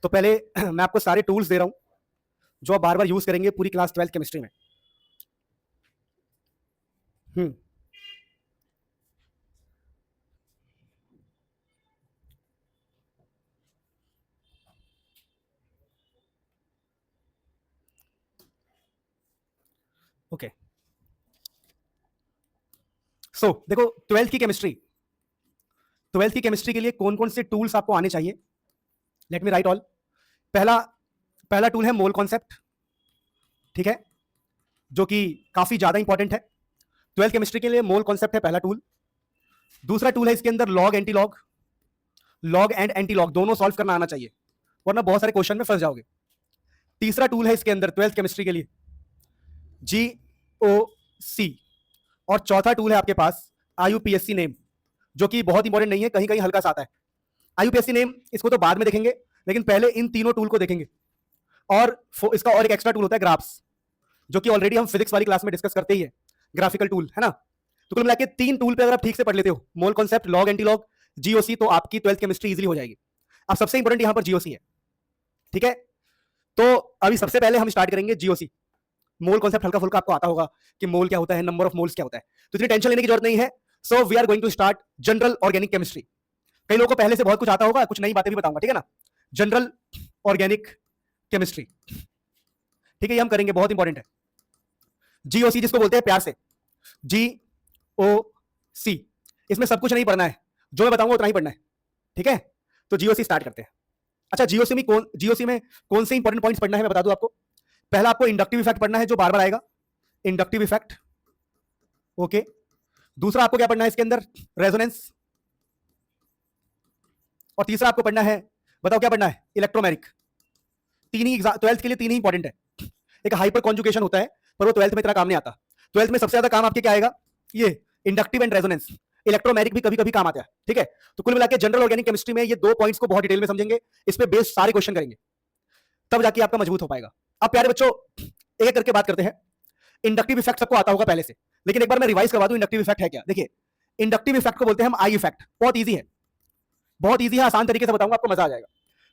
तो पहले मैं आपको सारे टूल्स दे रहा हूं जो आप बार बार यूज करेंगे पूरी क्लास 12th केमिस्ट्री में। ओके, सो देखो 12th की केमिस्ट्री के लिए कौन कौन से टूल्स आपको आने चाहिए। Let me right all. पहला टूल है मोल कॉन्सेप्ट, ठीक है, जो कि काफी ज्यादा इंपॉर्टेंट है। 12th केमिस्ट्री के लिए मोल कॉन्सेप्ट है पहला टूल। दूसरा टूल है इसके अंदर log anti log, log and anti log दोनों सॉल्व करना आना चाहिए, वरना बहुत सारे क्वेश्चन में फंस जाओगे। तीसरा टूल है इसके अंदर 12th केमिस्ट्री के लिए GOC, और चौथा टूल है आपके पास IUPAC नेम, जो कि बहुत इंपॉर्टेंट नहीं है, कहीं कहीं हल्का सा आता है। IUPAC नेम इसको तो बाद में देखेंगे, लेकिन पहले इन तीनों टूल को देखेंगे। और इसका और एक एक्स्ट्रा टूल होता है ग्राफ्स, जो कि ऑलरेडी हम फिजिक्स वाली क्लास में डिस्कस करते ही है, ग्राफिकल टूल है ना। तो कुल मिलाकर 3 टूल पे अगर आप ठीक से पढ़ लेते हो, mole concept, log anti log, GOC, तो आपकी 12th केमिस्ट्री इजीली हो जाएगी। अब सबसे इंपॉर्टेंट यहां पर GOC है, ठीक है। तो अभी सबसे पहले हम स्टार्ट करेंगे GOC। मोल कॉन्सेप्ट हल्का फुल्का आपको आता होगा कि मोल क्या होता है, नंबर ऑफ मोल्स क्या होता है, तो इतनी टेंशन लेने की जरूरत नहीं है। So we are going to start general organic chemistry. कई लोगों को पहले से बहुत कुछ आता होगा, कुछ नई बातें भी बताऊंगा, ठीक है ना। जनरल ऑर्गेनिक केमिस्ट्री, ठीक है, ये हम करेंगे, बहुत इंपॉर्टेंट है। GOC जिसको बोलते हैं प्यार से GOC, इसमें सब कुछ नहीं पढ़ना है, जो मैं बताऊंगा उतना ही पढ़ना है, ठीक है। तो GOC स्टार्ट करते हैं। अच्छा, GOC में कौन से इंपॉर्टेंट पॉइंट्स पढ़ना है मैं बता दूं आपको। पहला आपको इंडक्टिव इफेक्ट पढ़ना है, जो बार बार आएगा, इंडक्टिव इफेक्ट, ओके। दूसरा आपको क्या पढ़ना है इसके अंदर, रेजोनेंस। और तीसरा आपको पढ़ना है, बताओ क्या पढ़ना है, इलेक्ट्रोमैरिक। 12th के लिए 3 ही इंपॉर्टेंट है। एक हाइपर कॉन्जुगेशन होता है, पर वो 12th में इतना काम नहीं आता। 12th में सबसे ज्यादा काम आपके क्या आएगा, ये इंडक्टिव एंड रेजोनेंस। इलेक्ट्रोमैरिक भी कभी कभी काम आता है, ठीक है। तो कुल मिलाकर जनरल ऑर्गेनिक केमिस्ट्री में ये 2 पॉइंट्स को बहुत डिटेल में समझेंगे, इस पे बेस्ड सारे क्वेश्चन करेंगे, तब जाके आपका मजबूत हो पाएगा। अब प्यारे बच्चों, एक एक करके बात करते हैं। इंडक्टिव इफेक्ट सबको आता होगा पहले से, लेकिन एक बार मैं रिवाइज करवा दूं इंडक्टिव इफेक्ट है क्या। देखिए, इंडक्टिव इफेक्ट को बोलते हैं हम आई इफेक्ट। बहुत इजी है, बहुत इजी है, आसान तरीके से बताऊंगा, आपको मजा आ जाएगा।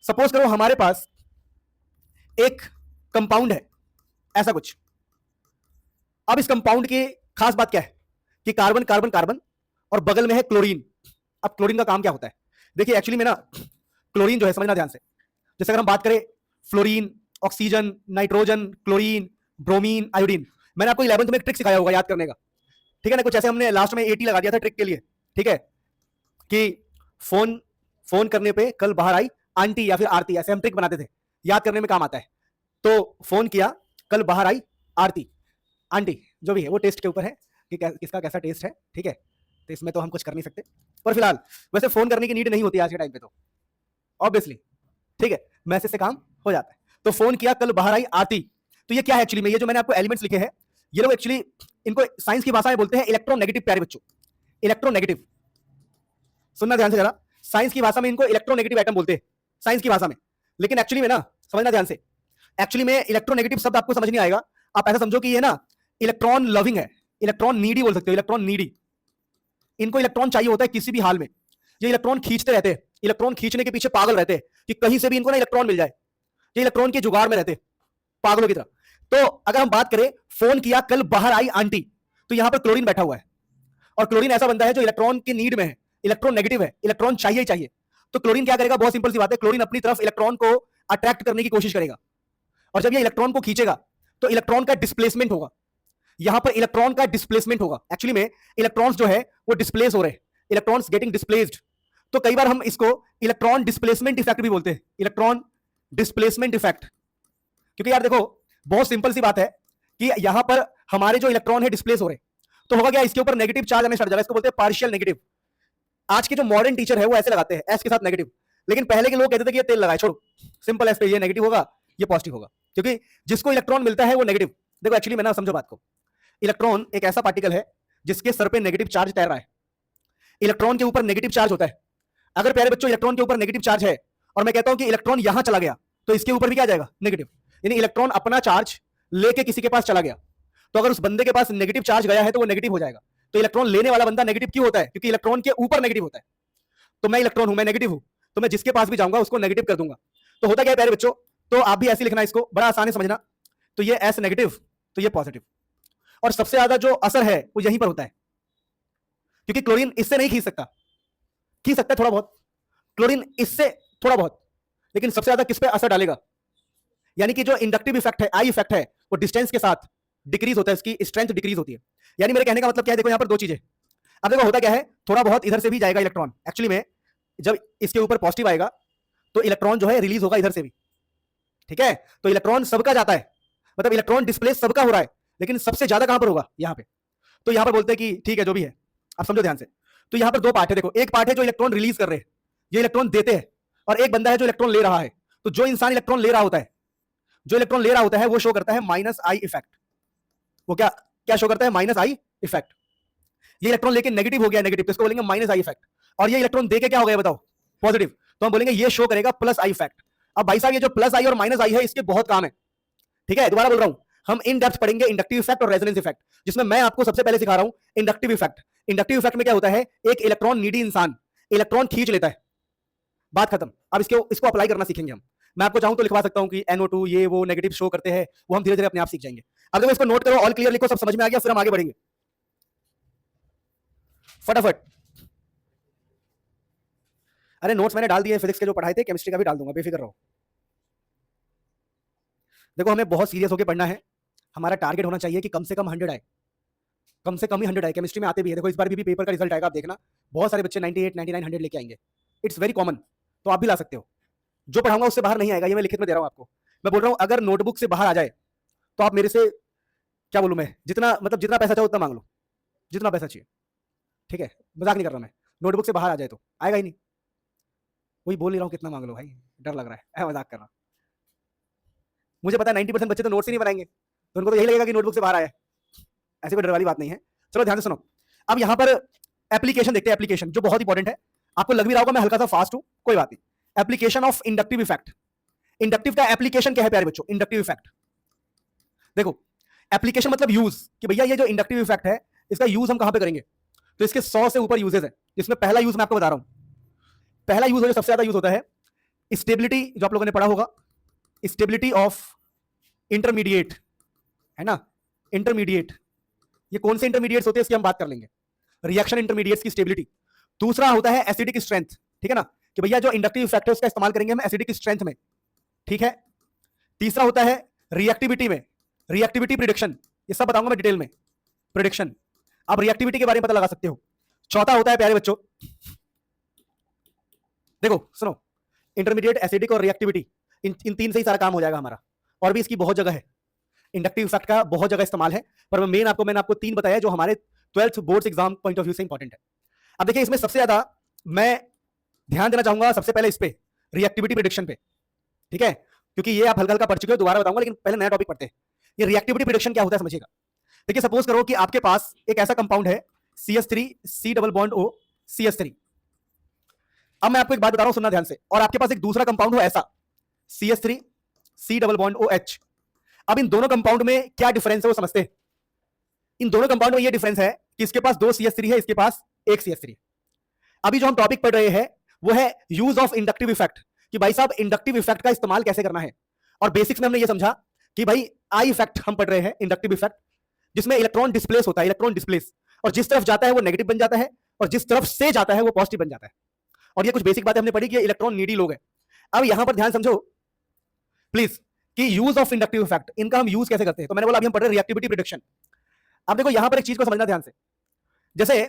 सपोज करो हमारे पास एक कंपाउंड है, ऐसा कुछ। अब इस कंपाउंड की खास बात क्या है कि कार्बन कार्बन कार्बन और बगल में है क्लोरीन। अब क्लोरीन का काम क्या होता है, देखिए एक्चुअली में ना, क्लोरीन जो है, समझना ध्यान से, जैसे अगर हम बात करें fluorine, oxygen, nitrogen, chlorine, bromine, iodine, मैंने आपको 11th में एक ट्रिक सिखाया होगा याद करने का, ठीक है ना। कुछ ऐसे हमने लास्ट में 80 लगा दिया था ट्रिक के लिए, ठीक है, कि फोन करने पे कल बाहर आई आंटी या फिर आरती, ऐसे हम ट्रिक बनाते थे, याद करने में काम आता है। तो फोन किया, कल बाहर आई आरती, आंटी, जो भी है वो टेस्ट के ऊपर है कि किसका कैसा टेस्ट है, ठीक है। तो इसमें तो हम कुछ कर नहीं सकते, पर फिलहाल वैसे फोन करने की नीड नहीं होती आज के टाइम पे, तो ऑब्वियसली, ठीक है, मैसेज से काम हो जाता है। तो फोन किया, कल बाहर आई आरती, तो ये क्या है एक्चुअली में, ये जो मैंने आपको एलिमेंट्स लिखे हैं, ये लोग एक्चुअली, इनको साइंस की भाषा में बोलते हैं इलेक्ट्रोनेगेटिव। प्यारे बच्चों, इलेक्ट्रोनेगेटिव, सुनना ध्यान से जरा, साइंस की भाषा में इनको इलेक्ट्रोनेगेटिव एटम बोलते हैं, साइंस की भाषा में। लेकिन एक्चुअली में ना, समझना ध्यान से, एक्चुअली में इलेक्ट्रोनेगेटिव शब्द आपको समझ नहीं आएगा। आप ऐसा समझो कि ये ना इलेक्ट्रॉन लविंग है, इलेक्ट्रॉन नीडी बोल सकते हो, इलेक्ट्रॉन नीडी। इनको इलेक्ट्रॉन चाहिए होता है किसी भी हाल में, ये इलेक्ट्रॉन खींचते रहते हैं, इलेक्ट्रॉन खींचने के पीछे पागल रहते हैं कि कहीं से भी इनको ना इलेक्ट्रॉन मिल जाए, ये इलेक्ट्रॉन के जुगाड़ में रहते हैं, पागलों की तरह। तो अगर हम बात करें, फोन किया, कल बाहर आई आंटी, तो यहां पर क्लोरीन बैठा हुआ है, और क्लोरीन ऐसा बंदा है जो इलेक्ट्रॉन की नीड में है, इलेक्ट्रॉन नेगेटिव है, इलेक्ट्रॉन चाहिए ही चाहिए। तो क्लोरीन क्या करेगा, बहुत सिंपल सी बात है, क्लोरीन अपनी तरफ इलेक्ट्रॉन को अट्रैक्ट करने की कोशिश करेगा, और जब ये इलेक्ट्रॉन को खींचेगा तो इलेक्ट्रॉन का डिस्प्लेसमेंट होगा, यहां पर इलेक्ट्रॉन का डिस्प्लेसमेंट होगा। एक्चुअली में इलेक्ट्रॉन्स जो है वो डिस्प्लेस हो रहे हैं, इलेक्ट्रॉन्स गेटिंग डिस्प्लेस्ड। तो कई बार हम इसको इलेक्ट्रॉन डिस्प्लेसमेंट इफेक्ट भी बोलते हैं, इलेक्ट्रॉन डिस्प्लेसमेंट इफेक्ट। क्योंकि यार देखो, बहुत सिंपल सी बात है कि यहां पर हमारे जो इलेक्ट्रॉन है डिस्प्लेस हो रहे हैं, तो होगा क्या, इसके ऊपर नेगेटिव चार्ज आने स्टार्ट हो जाएगा, इसको बोलते हैं पार्शियल नेगेटिव। आज के जो मॉडर्न टीचर है वो ऐसे लगाते हैं, एस के साथ नेगेटिव, लेकिन पहले के लोग कहते थे कि ये तेल लगाए, छोड़ो, सिंपल एस पे, ये नेगेटिव होगा, ये पॉजिटिव होगा, क्योंकि जिसको इलेक्ट्रॉन मिलता है वो नेगेटिव। देखो एक्चुअली मैं ना, समझो बात को, इलेक्ट्रॉन एक ऐसा पार्टिकल है जिसके सर पे नेगेटिव चार्ज तैर रहा है, इलेक्ट्रॉन के ऊपर नेगेटिव चार्ज होता है। अगर प्यारे बच्चों इलेक्ट्रॉन के ऊपर नेगेटिव चार्ज है और मैं कहता हूं कि इलेक्ट्रॉन यहां चला गया, तो इसके ऊपर भी क्या जाएगा, नेगेटिव। यानी इलेक्ट्रॉन अपना चार्ज लेके किसी के पास चला गया, तो अगर उस बंदे के पास नेगेटिव चार्ज गया है तो वो नेगेटिव हो जाएगा। तो इलेक्ट्रॉन लेने वाला बंदा नेगेटिव क्यों होता है, क्योंकि इलेक्ट्रॉन के ऊपर नेगेटिव होता है। तो मैं इलेक्ट्रॉन हूं, मैं नेगेटिव हूं, तो मैं जिसके पास भी जाऊंगा उसको नेगेटिव कर दूंगा। तो होता क्या है प्यारे बच्चों, तो आप भी ऐसे लिखना इसको, बड़ा आसान है समझना। तो ये एस नेगेटिव, तो ये पॉजिटिव, और सबसे ज्यादा जो असर है वो यहीं पर होता है, क्योंकि क्लोरीन इससे नहीं खींच सकता, खींच सकता है थोड़ा बहुत, क्लोरीन इससे थोड़ा बहुत, लेकिन सबसे ज्यादा किस पे असर डालेगा, यानी कि जो इंडक्टिव इफेक्ट है, आई इफेक्ट है, वो डिस्टेंस के साथ डिक्रीज होता है, इसकी स्ट्रेंथ डिक्रीज होती है। यानी मेरे कहने का मतलब क्या है, देखो यहां पर दो चीजें, अब देखो होता क्या है, थोड़ा बहुत इधर से भी जाएगा इलेक्ट्रॉन, एक्चुअली में जब इसके ऊपर पॉजिटिव आएगा तो इलेक्ट्रॉन जो है रिलीज होगा इधर से भी, ठीक है, तो इलेक्ट्रॉन सबका जाता है, मतलब इलेक्ट्रॉन डिस्प्लेस सबका हो रहा है, लेकिन सबसे ज्यादा कहां पर होगा, यहां पे। तो यहां पर बोलते हैं कि ठीक है जो भी है, आप समझो ध्यान से। तो यहां पर दो पार्ट है, देखो एक पार्ट है जो इलेक्ट्रॉन रिलीज कर रहे हैं, ये इलेक्ट्रॉन देते हैं, और एक बंदा है जो इलेक्ट्रॉन ले रहा है। तो जो इंसान इलेक्ट्रॉन ले रहा होता है, जो इलेक्ट्रॉन ले रहा होता है, वो शो करता है माइनस आई इफेक्ट। वो क्या क्या शो करता है, माइनस आई इफेक्ट। ये इलेक्ट्रॉन लेके नेगेटिव हो गया, नेगेटिव, तो इसको बोलेंगे माइनस आई इफेक्ट। और ये इलेक्ट्रॉन देके क्या हो गया बताओ, पॉजिटिव, तो हम बोलेंगे ये शो करेगा प्लस आई इफेक्ट। अब भाई साहब ये जो प्लस आई और माइनस आई है, इसके बहुत काम है, ठीक है, दोबारा बोल रहा हूं, हम इन डेप्थ पढ़ेंगे इंडक्टिव इफेक्ट और रेजोनेंस इफेक्ट, जिसमें मैं आपको सबसे पहले सिखा रहा हूं इंडक्टिव इफेक्ट। इंडक्टिव इफेक्ट में क्या होता है, एक इलेक्ट्रॉन नीडी इंसान इलेक्ट्रॉन खींच लेता है, बात खत्म। अब इसको अप्लाई करना सीखेंगे हम। मैं आपको चाहूं तो लिखवा सकता हूं कि NO2 ये वो नेगेटिव शो करते हैं, वो हम धीरे धीरे अपने आप सीख जाएंगे। अब देखो इसको नोट करो, ऑल क्लियर लिखो, सब समझ में आ गया, फिर हम आगे बढ़ेंगे फटाफट। अरे नोट्स मैंने डाल दिए फिजिक्स के जो पढ़ाए थे, केमिस्ट्री का भी डाल दूंगा, बेफिक्र रहो। देखो हमें बहुत सीरियस होकर पढ़ना है, हमारा टारगेट होना चाहिए कि कम से कम 100 आए, कम से कम ही 100 आए। केमिस्ट्री में आते भी है, देखो इस बार भी पेपर का रिजल्ट आएगा, आप देखना बहुत सारे बच्चे 98 99 100 लेके आएंगे, इट्स वेरी कॉमन, तो आप भी ला सकते हो। जो पढ़ाऊंगा उससे बाहर नहीं आएगा, ये मैं लिखित में दे रहा हूं आपको। मैं बोल रहा हूं अगर नोटबुक से बाहर आ जाए तो आप मेरे से क्या बोलूं मैं, जितना मतलब जितना पैसा चाहो उतना मांग लो, जितना पैसा चाहिए, ठीक है, मजाक नहीं कर रहा मैं। नोटबुक से बाहर आ जाए तो आएगा ही नहीं, वही बोल नहीं रहा हूँ कितना मांग लो भाई, डर लग रहा है, मजाक कर रहा हूं। मुझे पता है 90% बच्चे तो नोट्स ही नहीं बनाएंगे, तो उनको तो यही लगेगा कि नोटबुक से बाहर आया है, ऐसी कोई डर वाली बात नहीं है। चलो ध्यान से सुनो, अब यहां पर एप्लीकेशन देखते हैं, एप्लीकेशन जो बहुत इंपॉर्टेंट है। आपको लग भी रहा होगा मैं हल्का सा फास्ट हूं, कोई बात नहीं। Application of inductive effect, inductive का एप्लीकेशन क्या है प्यारे बच्चों, इंडक्टिव इफेक्ट। देखो एप्लीकेशन मतलब यूज, कि भैया ये जो इंडक्टिव इफेक्ट है इसका यूज हम कहां पे करेंगे, तो इसके 100 से ऊपर यूजेस है, जिसमें पहला यूज मैं आपको बता रहा हूं। पहला यूज जो सबसे ज्यादा यूज होता है, स्टेबिलिटी, जो आप लोगों ने पढ़ा होगा, स्टेबिलिटी ऑफ इंटरमीडिएट, है ना, इंटरमीडिएट। ये कौन से इंटरमीडिएट्स होते हैं इसकी हम बात कर लेंगे, रिएक्शन इंटरमीडिएट्स की स्टेबिलिटी। दूसरा होता है एसिडिक स्ट्रेंथ, ठीक है ना, कि भैया जो इंडक्टिव इफेक्ट है उसका इस्तेमाल करेंगे हम एसिडिक स्ट्रेंथ में, ठीक है। तीसरा होता है रिएक्टिविटी में, रिएक्टिविटी प्रिडिक्शन, ये सब बताऊंगा मैं डिटेल में, प्रिडिक्शन, आप रिएक्टिविटी के बारे में पता लगा सकते हो। चौथा होता है प्यारे बच्चों, देखो सुनो, इंटरमीडिएट, एसिडिक और रिएक्टिविटी, इन तीन से ही सारा काम हो जाएगा हमारा, और भी इसकी बहुत जगह है, इंडक्टिव इफेक्ट का बहुत जगह इस्तेमाल है, पर मैंने आपको 3 बताया जो हमारे 12th boards exam point of view से इंपॉर्टेंट है। अब देखिए इसमें सबसे ज्यादा मैं ध्यान देना चाहूंगा सबसे पहले इस पे, रिएक्टिविटी प्रिडिक्शन पे, ठीक है, क्योंकि ये आप हल्का हल्का पढ़ चुके हो, दोबारा बताऊंगा, लेकिन पहले नया टॉपिक पढ़ते हैं। ये रिएक्टिविटी प्रिडिक्शन क्या होता है समझिएगा। देखिए सपोज करो कि आपके पास एक ऐसा कंपाउंड है CH3 C double bond O CH3। अब मैं आपको एक बात बता रहा हूं, सुनना ध्यान से, और आपके पास एक दूसरा कंपाउंड हो ऐसा CH3 C double bond OH। अब इन दोनों कंपाउंड में क्या डिफरेंस है वो समझते हैं। इन दोनों कंपाउंड में ये डिफरेंस है कि इसके पास 2 CH3 है, इसके पास 1 CH3। अभी जो हम टॉपिक पढ़ रहे हैं वो है यूज ऑफ इंडक्टिव इफेक्ट, कि भाई साहब इंडक्टिव इफेक्ट का इस्तेमाल कैसे करना है। और बेसिक्स में हमने ये समझा कि भाई आई इफेक्ट हम पढ़ रहे हैं, इंडक्टिव इफेक्ट, जिसमें इलेक्ट्रॉन डिस्प्लेस होता है, इलेक्ट्रॉन डिस्प्लेस, और जिस तरफ जाता है वो नेगेटिव बन जाता है, और जिस तरफ से जाता है वो पॉजिटिव बन जाता है। और ये कुछ बेसिक बातें हमने पढ़ी कि इलेक्ट्रॉन नीडी लोग हैं। अब यहां पर ध्यान समझो प्लीज, कि यूज ऑफ इंडक्टिव इफेक्ट, इनका हम यूज कैसे करते हैं। तो मैंने बोला अभी हम पढ़ रहे हैं रिएक्टिविटी प्रिडिक्शन। अब देखो यहां पर एक चीज को समझना ध्यान से, जैसे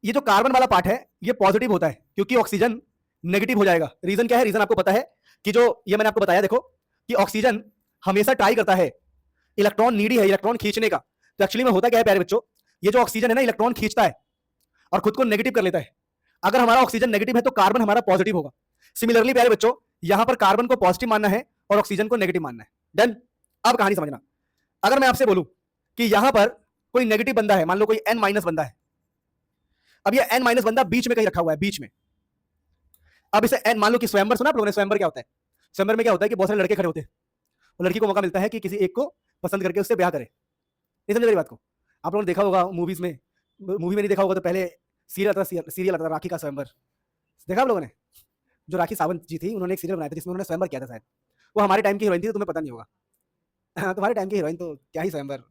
ये जो कार्बन वाला पार्ट है ये पॉजिटिव होता है क्योंकि ऑक्सीजन नेगेटिव हो जाएगा। रीजन क्या है, रीजन आपको पता है कि जो ये मैंने आपको बताया, देखो कि ऑक्सीजन हमेशा ट्राई करता है, इलेक्ट्रॉन नीडी है इलेक्ट्रॉन खींचने का। तो एक्चुअली में होता क्या है प्यारे बच्चों, ये जो ऑक्सीजन है ना इलेक्ट्रॉन खींचता है और खुद को नेगेटिव कर लेता है। अगर हमारा ऑक्सीजन नेगेटिव है तो कार्बन हमारा पॉजिटिव होगा। सिमिलरली प्यारे बच्चों यहां पर कार्बन को पॉजिटिव मानना है और ऑक्सीजन को नेगेटिव मानना है। डन। अब कहानी समझना, अगर मैं आपसे बोलूं कि यहां पर कोई नेगेटिव बंदा है, मान लो कोई N- बंदा है, अब ये N- बंदा बीच में कहीं रखा हुआ है, बीच में। अब इसे N मान लो कि स्वयंवर सुना आप लोगों ने, स्वयंवर क्या होता है, स्वयंवर में क्या होता है कि बहुत सारे लड़के खड़े होते हैं, और लड़की को मौका मिलता है कि किसी एक को पसंद करके उससे ब्याह करे। नहीं समझ मेरी बात को, आप लोगों ने देखा होगा मूवीज में, मूवी में नहीं देखा होगा तो पहले सीरियल आता था, राखी का स्वयंवर, देखा आप लोगों ने, जो राखी सावंत जी थी, उन्होंने एक सीरियल बनाया था जिसमें उन्होंने स्वयंवर किया था शायद। वो हमारे टाइम की हीरोइन थी, तो तुम्हें पता नहीं होगा। तुम्हारे टाइम की हीरोइन तो क्या ही स्वयंवर,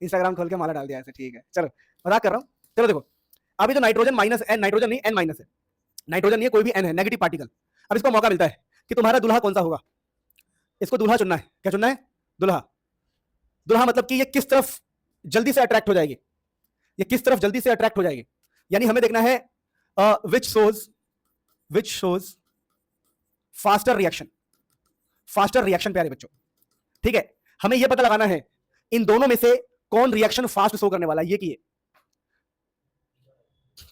इंस्टाग्राम खोल के माला डाल दिया ऐसे, ठीक है चलो मजाक कर रहा हूँ। चलो देखो, अभी तो नाइट्रोजन माइनस एन, नाइट्रोजन नहीं एन माइनस है, नाइट्रोजन नहीं है, कोई भी एन है, नेगेटिव पार्टिकल। अब इसको मौका मिलता है कि तुम्हारा दुल्हा कौन सा होगा। इसको दुल्हा चुनना है। क्या चुनना है? दुल्हा। दुल्हा मतलब कि ये किस तरफ जल्दी से अट्रैक्ट हो जाएगी, ये किस तरफ जल्दी से अट्रैक्ट हो जाएगी। यानी हमें देखना है which shows faster reaction, faster reaction प्यारे बच्चों, ठीक है। हमें यह पता लगाना है इन दोनों में से कौन रिएक्शन फास्ट शो करने वाला है, ये की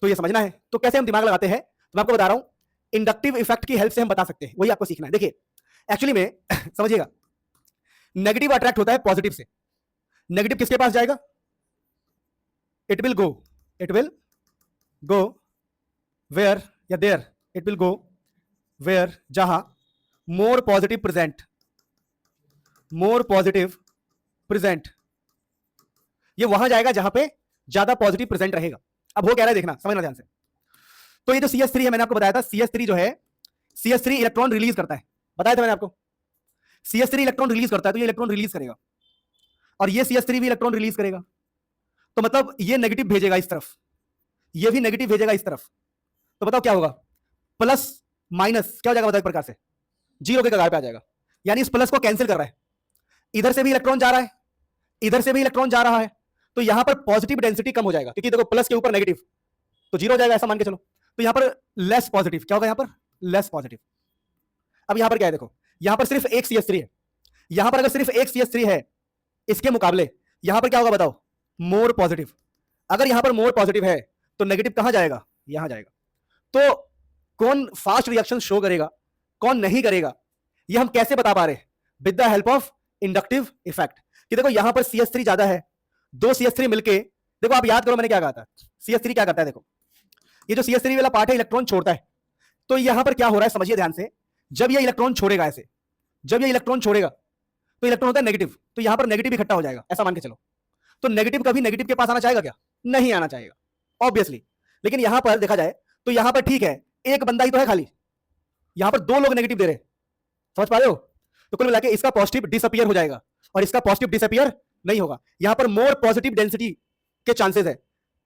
तो ये समझना है। तो कैसे हम दिमाग लगाते हैं, तो मैं आपको बता रहा हूं, इंडक्टिव इफेक्ट की हेल्प से हम बता सकते हैं, वही आपको सीखना है। देखिए एक्चुअली में समझिएगा, नेगेटिव अट्रैक्ट होता है पॉजिटिव से। नेगेटिव किसके पास जाएगा? इट विल गो वेयर या there, it will go where, जहां मोर पॉजिटिव प्रेजेंट, ये वहां जाएगा जहां पे ज्यादा पॉजिटिव प्रेजेंट रहेगा। अब हो क्या रहा है देखना, समझना ध्यान से। तो ये जो CS3 है, मैंने आपको बताया था, CS3 जो है, CS3 इलेक्ट्रॉन रिलीज करता है, बताया था मैंने आपको। CS3 इलेक्ट्रॉन रिलीज करता है, तो ये इलेक्ट्रॉन रिलीज करेगा, और ये CS3 भी इलेक्ट्रॉन रिलीज करेगा। तो मतलब ये नेगेटिव भेजेगा इस तरफ, ये भी नेगेटिव भेजेगा इस तरफ। तो बताओ क्या होगा? प्लस माइनस क्या हो जाएगा बताओ एक प्रकार से? जीरो के कगार पे आ जाएगा। यानी इस प्लस को कैंसिल कर रहा है, इधर से भी इलेक्ट्रॉन जा रहा है, इधर से भी इलेक्ट्रॉन जा रहा है, तो यहां पर पॉजिटिव डेंसिटी कम हो जाएगा, क्योंकि देखो प्लस के ऊपर नेगेटिव, तो जीरो हो जाएगा ऐसा मान के चलो। तो यहां पर लेस पॉजिटिव, क्या होगा यहां पर? Less positive. अब यहां पर क्या है देखो, यहां पर सिर्फ एक CS3 है, यहां पर अगर सिर्फ एक CS3 है, इसके मुकाबले यहां पर क्या होगा बताओ? More positive. अगर यहां पर मोर पॉजिटिव है तो नेगेटिव कहां जाएगा? यहां जाएगा। तो कौन फास्ट रिएक्शन शो करेगा, कौन नहीं करेगा, ये हम कैसे बता पा रहे हैं? With the help of inductive effect. कि देखो यहां पर CS3 ज्यादा है, दो CS3 मिलके, देखो आप याद करो मैंने क्या कहा था, CS3 क्या करता है, देखो ये जो CS3 वाला पार्ट है इलेक्ट्रॉन छोड़ता है। तो यहां पर क्या हो रहा है समझिए ध्यान से, जब ये इलेक्ट्रॉन छोड़ेगा ऐसे, जब ये इलेक्ट्रॉन छोड़ेगा तो इलेक्ट्रॉन होता है नेगेटिव, तो यहां पर नेगेटिव इकट्ठा हो जाएगा ऐसा मान के चलो। तो नेगेटिव कभी नेगेटिव के पास आना चाहेगा क्या? नहीं आना चाहेगा ऑब्वियसली। लेकिन यहां पर देखा जाए तो यहां पर ठीक है, एक बंदा ही तो है खाली, यहां पर दो लोग नेगेटिव दे रहे हैं, समझ पा रहे हो? तो कुल मिला के इसका पॉजिटिव डिसअपियर हो जाएगा और इसका पॉजिटिव डिसअपियर नहीं होगा। यहां पर मोर पॉजिटिव डेंसिटी के चांसेस है,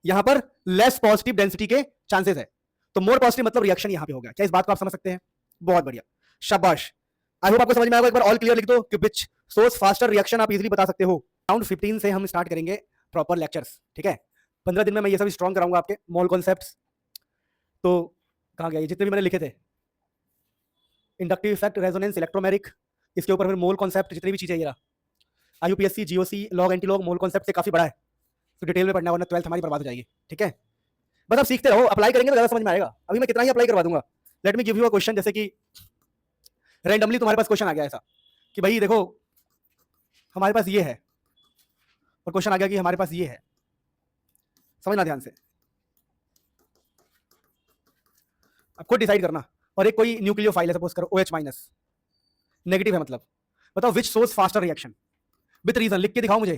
यहां पर लेस पॉजिटिव डेंसिटी के चांसेस है। तो मोर पॉजिटिव मतलब रिएक्शन यहां पे हो गया। क्या इस बात को आप समझ सकते हैं? बहुत बढ़िया, शाबाश। आई होप आपको समझ में आएगा। एक बार ऑल क्लियर लिख दो कि विच सोर्स फास्टर रिएक्शन आप इजीली बता सकते हो। राउंड 15 से हम स्टार्ट करेंगे प्रॉपर लेक्चर्स, ठीक है। 15 दिन में मैं ये सब स्ट्रॉन्ग कराऊंगा आपके मोल कॉन्सेप्ट्स। तो कहां गया ये जितने भी मैंने लिखे थे, इंडक्टिव इफेक्ट, रेजोनेंस, इलेक्ट्रोमेरिक, इसके ऊपर फिर मोल कॉन्सेप्ट, जितनी भी चीजें ये रहा। IUPSC, GOC, log anti log, mole concept से काफी बड़ा है, तो डिटेल में पढ़ना, वरना 12th हमारी बर्बाद हो जाएगी, ठीक है। बस आप सीखते रहो, अप्लाई करेंगे तो ज्यादा समझ में आएगा। अभी मैं कितना ही अप्लाई करवा दूंगा। Let me give you a question, जैसे कि रैंडमली तुम्हारे पास क्वेश्चन आ गया ऐसा कि भाई देखो हमारे पास ये है, और क्वेश्चन आ गया कि हमारे पास ये है, समझना ध्यान से, अब खुद डिसाइड करना। और एक कोई न्यूक्लियोफाइल है सपोज करो OH माइनस, नेगेटिव है, मतलब बताओ which source faster reaction with reason, लिख के दिखाओ मुझे।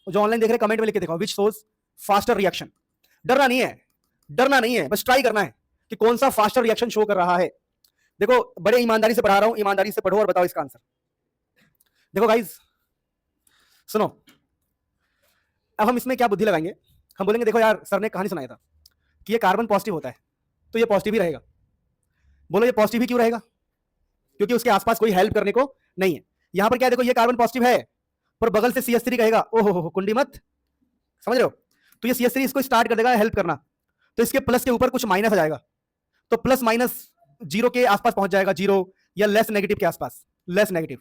जो ऑनलाइन देख रहे कमेंट में लिख के दिखाओ विच सोर्स फास्टर रिएक्शन। डरना नहीं है, डरना नहीं है, बस ट्राई करना है कि कौन सा फास्टर रिएक्शन शो कर रहा है। देखो बड़े ईमानदारी से पढ़ा रहा हूं, ईमानदारी से पढ़ो और बताओ इसका आंसर। देखो गाइस सुनो, अब हम इसमें क्या बुद्धि लगाएंगे, हम बोलेंगे देखो यार सर ने कहानी सुनाया था कि ये कार्बन पॉजिटिव होता है, तो ये पॉजिटिव ही रहेगा। बोलो ये पॉजिटिव ही क्यों रहेगा? क्योंकि उसके आसपास कोई हेल्प करने को नहीं है। यहां पर क्या देखो, ये कार्बन पॉजिटिव है, पर बगल से CS3 कहेगा ओहो कुंडी मत, समझ रहे हो? तो ये CS3 इसको स्टार्ट कर देगा हेल्प करना, तो इसके प्लस के ऊपर कुछ माइनस आ जाएगा, तो प्लस माइनस जीरो के आसपास पहुंच जाएगा, जीरो या लेस नेगेटिव के आसपास, लेस नेगेटिव,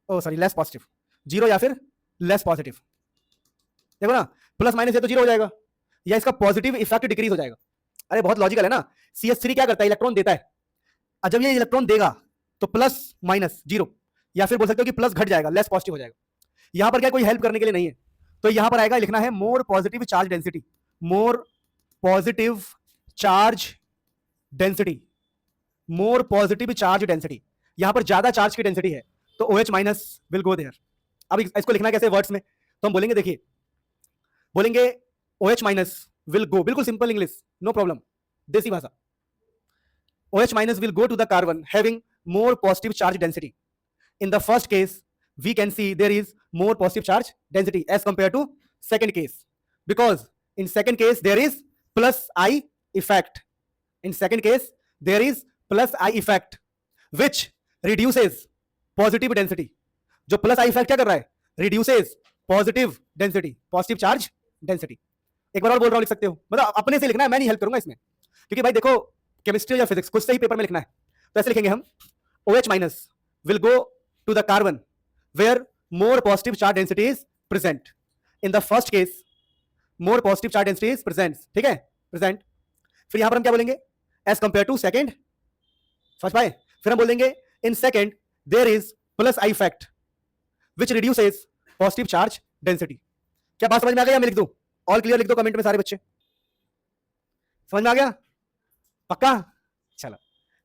ओ सॉरी लेस पॉजिटिव, जीरो या फिर लेस पॉजिटिव। देखो ना प्लस माइनस है तो जीरो हो जाएगा, या इसका पॉजिटिव इफेक्ट डिक्रीज हो जाएगा। अरे बहुत लॉजिकल है ना। CS3 क्या करता है, इलेक्ट्रॉन देता है, और जब ये इलेक्ट्रॉन देगा तो प्लस माइनस जीरो, या फिर बोल सकते हो कि प्लस घट जाएगा, लेस पॉजिटिव हो जाएगा। यहां पर क्या कोई हेल्प करने के लिए नहीं है, तो यहां पर आएगा, लिखना है more positive charge density, more positive charge density, more positive charge density. यहां पर ज्यादा चार्ज की डेंसिटी है, तो OH minus will go there. अब इसको लिखना कैसे वर्ड्स में, तो हम बोलेंगे, देखिए बोलेंगे OH माइनस विल गो, बिल्कुल सिंपल इंग्लिश, नो प्रॉब्लम, देसी भाषा। OH minus will go to the carbon having more positive charge density. In the first case, we can see there is more positive charge density as compared to second case, because in second case there is plus I effect. In second case there is plus I effect which reduces positive density. जो plus I effect क्या कर रहा है? Reduces positive density, positive charge density. एक बार और बोल रहा हूं, लिख सकते हो, मतलब अपने से लिखना है, मैं नहीं हेल्प करूंगा इसमें, क्योंकि भाई देखो केमिस्ट्री या फिजिक्स कुछ से ही पेपर में लिखना है. तो ऐसे लिखेंगे हम, OH minus will go to the carbon where more positive charge density is present. In the first case more positive charge density is present. ठीक है, प्रेजेंट. फिर यहां पर हम क्या बोलेंगे? As compare to second. समझ पाए? फिर हम बोलेंगे in second there is plus I effect which reduces positive charge density. क्या बात समझ में आ गया? मैं लिख दूं, ऑल क्लियर लिख दो कमेंट में सारे बच्चे. समझ में आ गया? पक्का? चलो,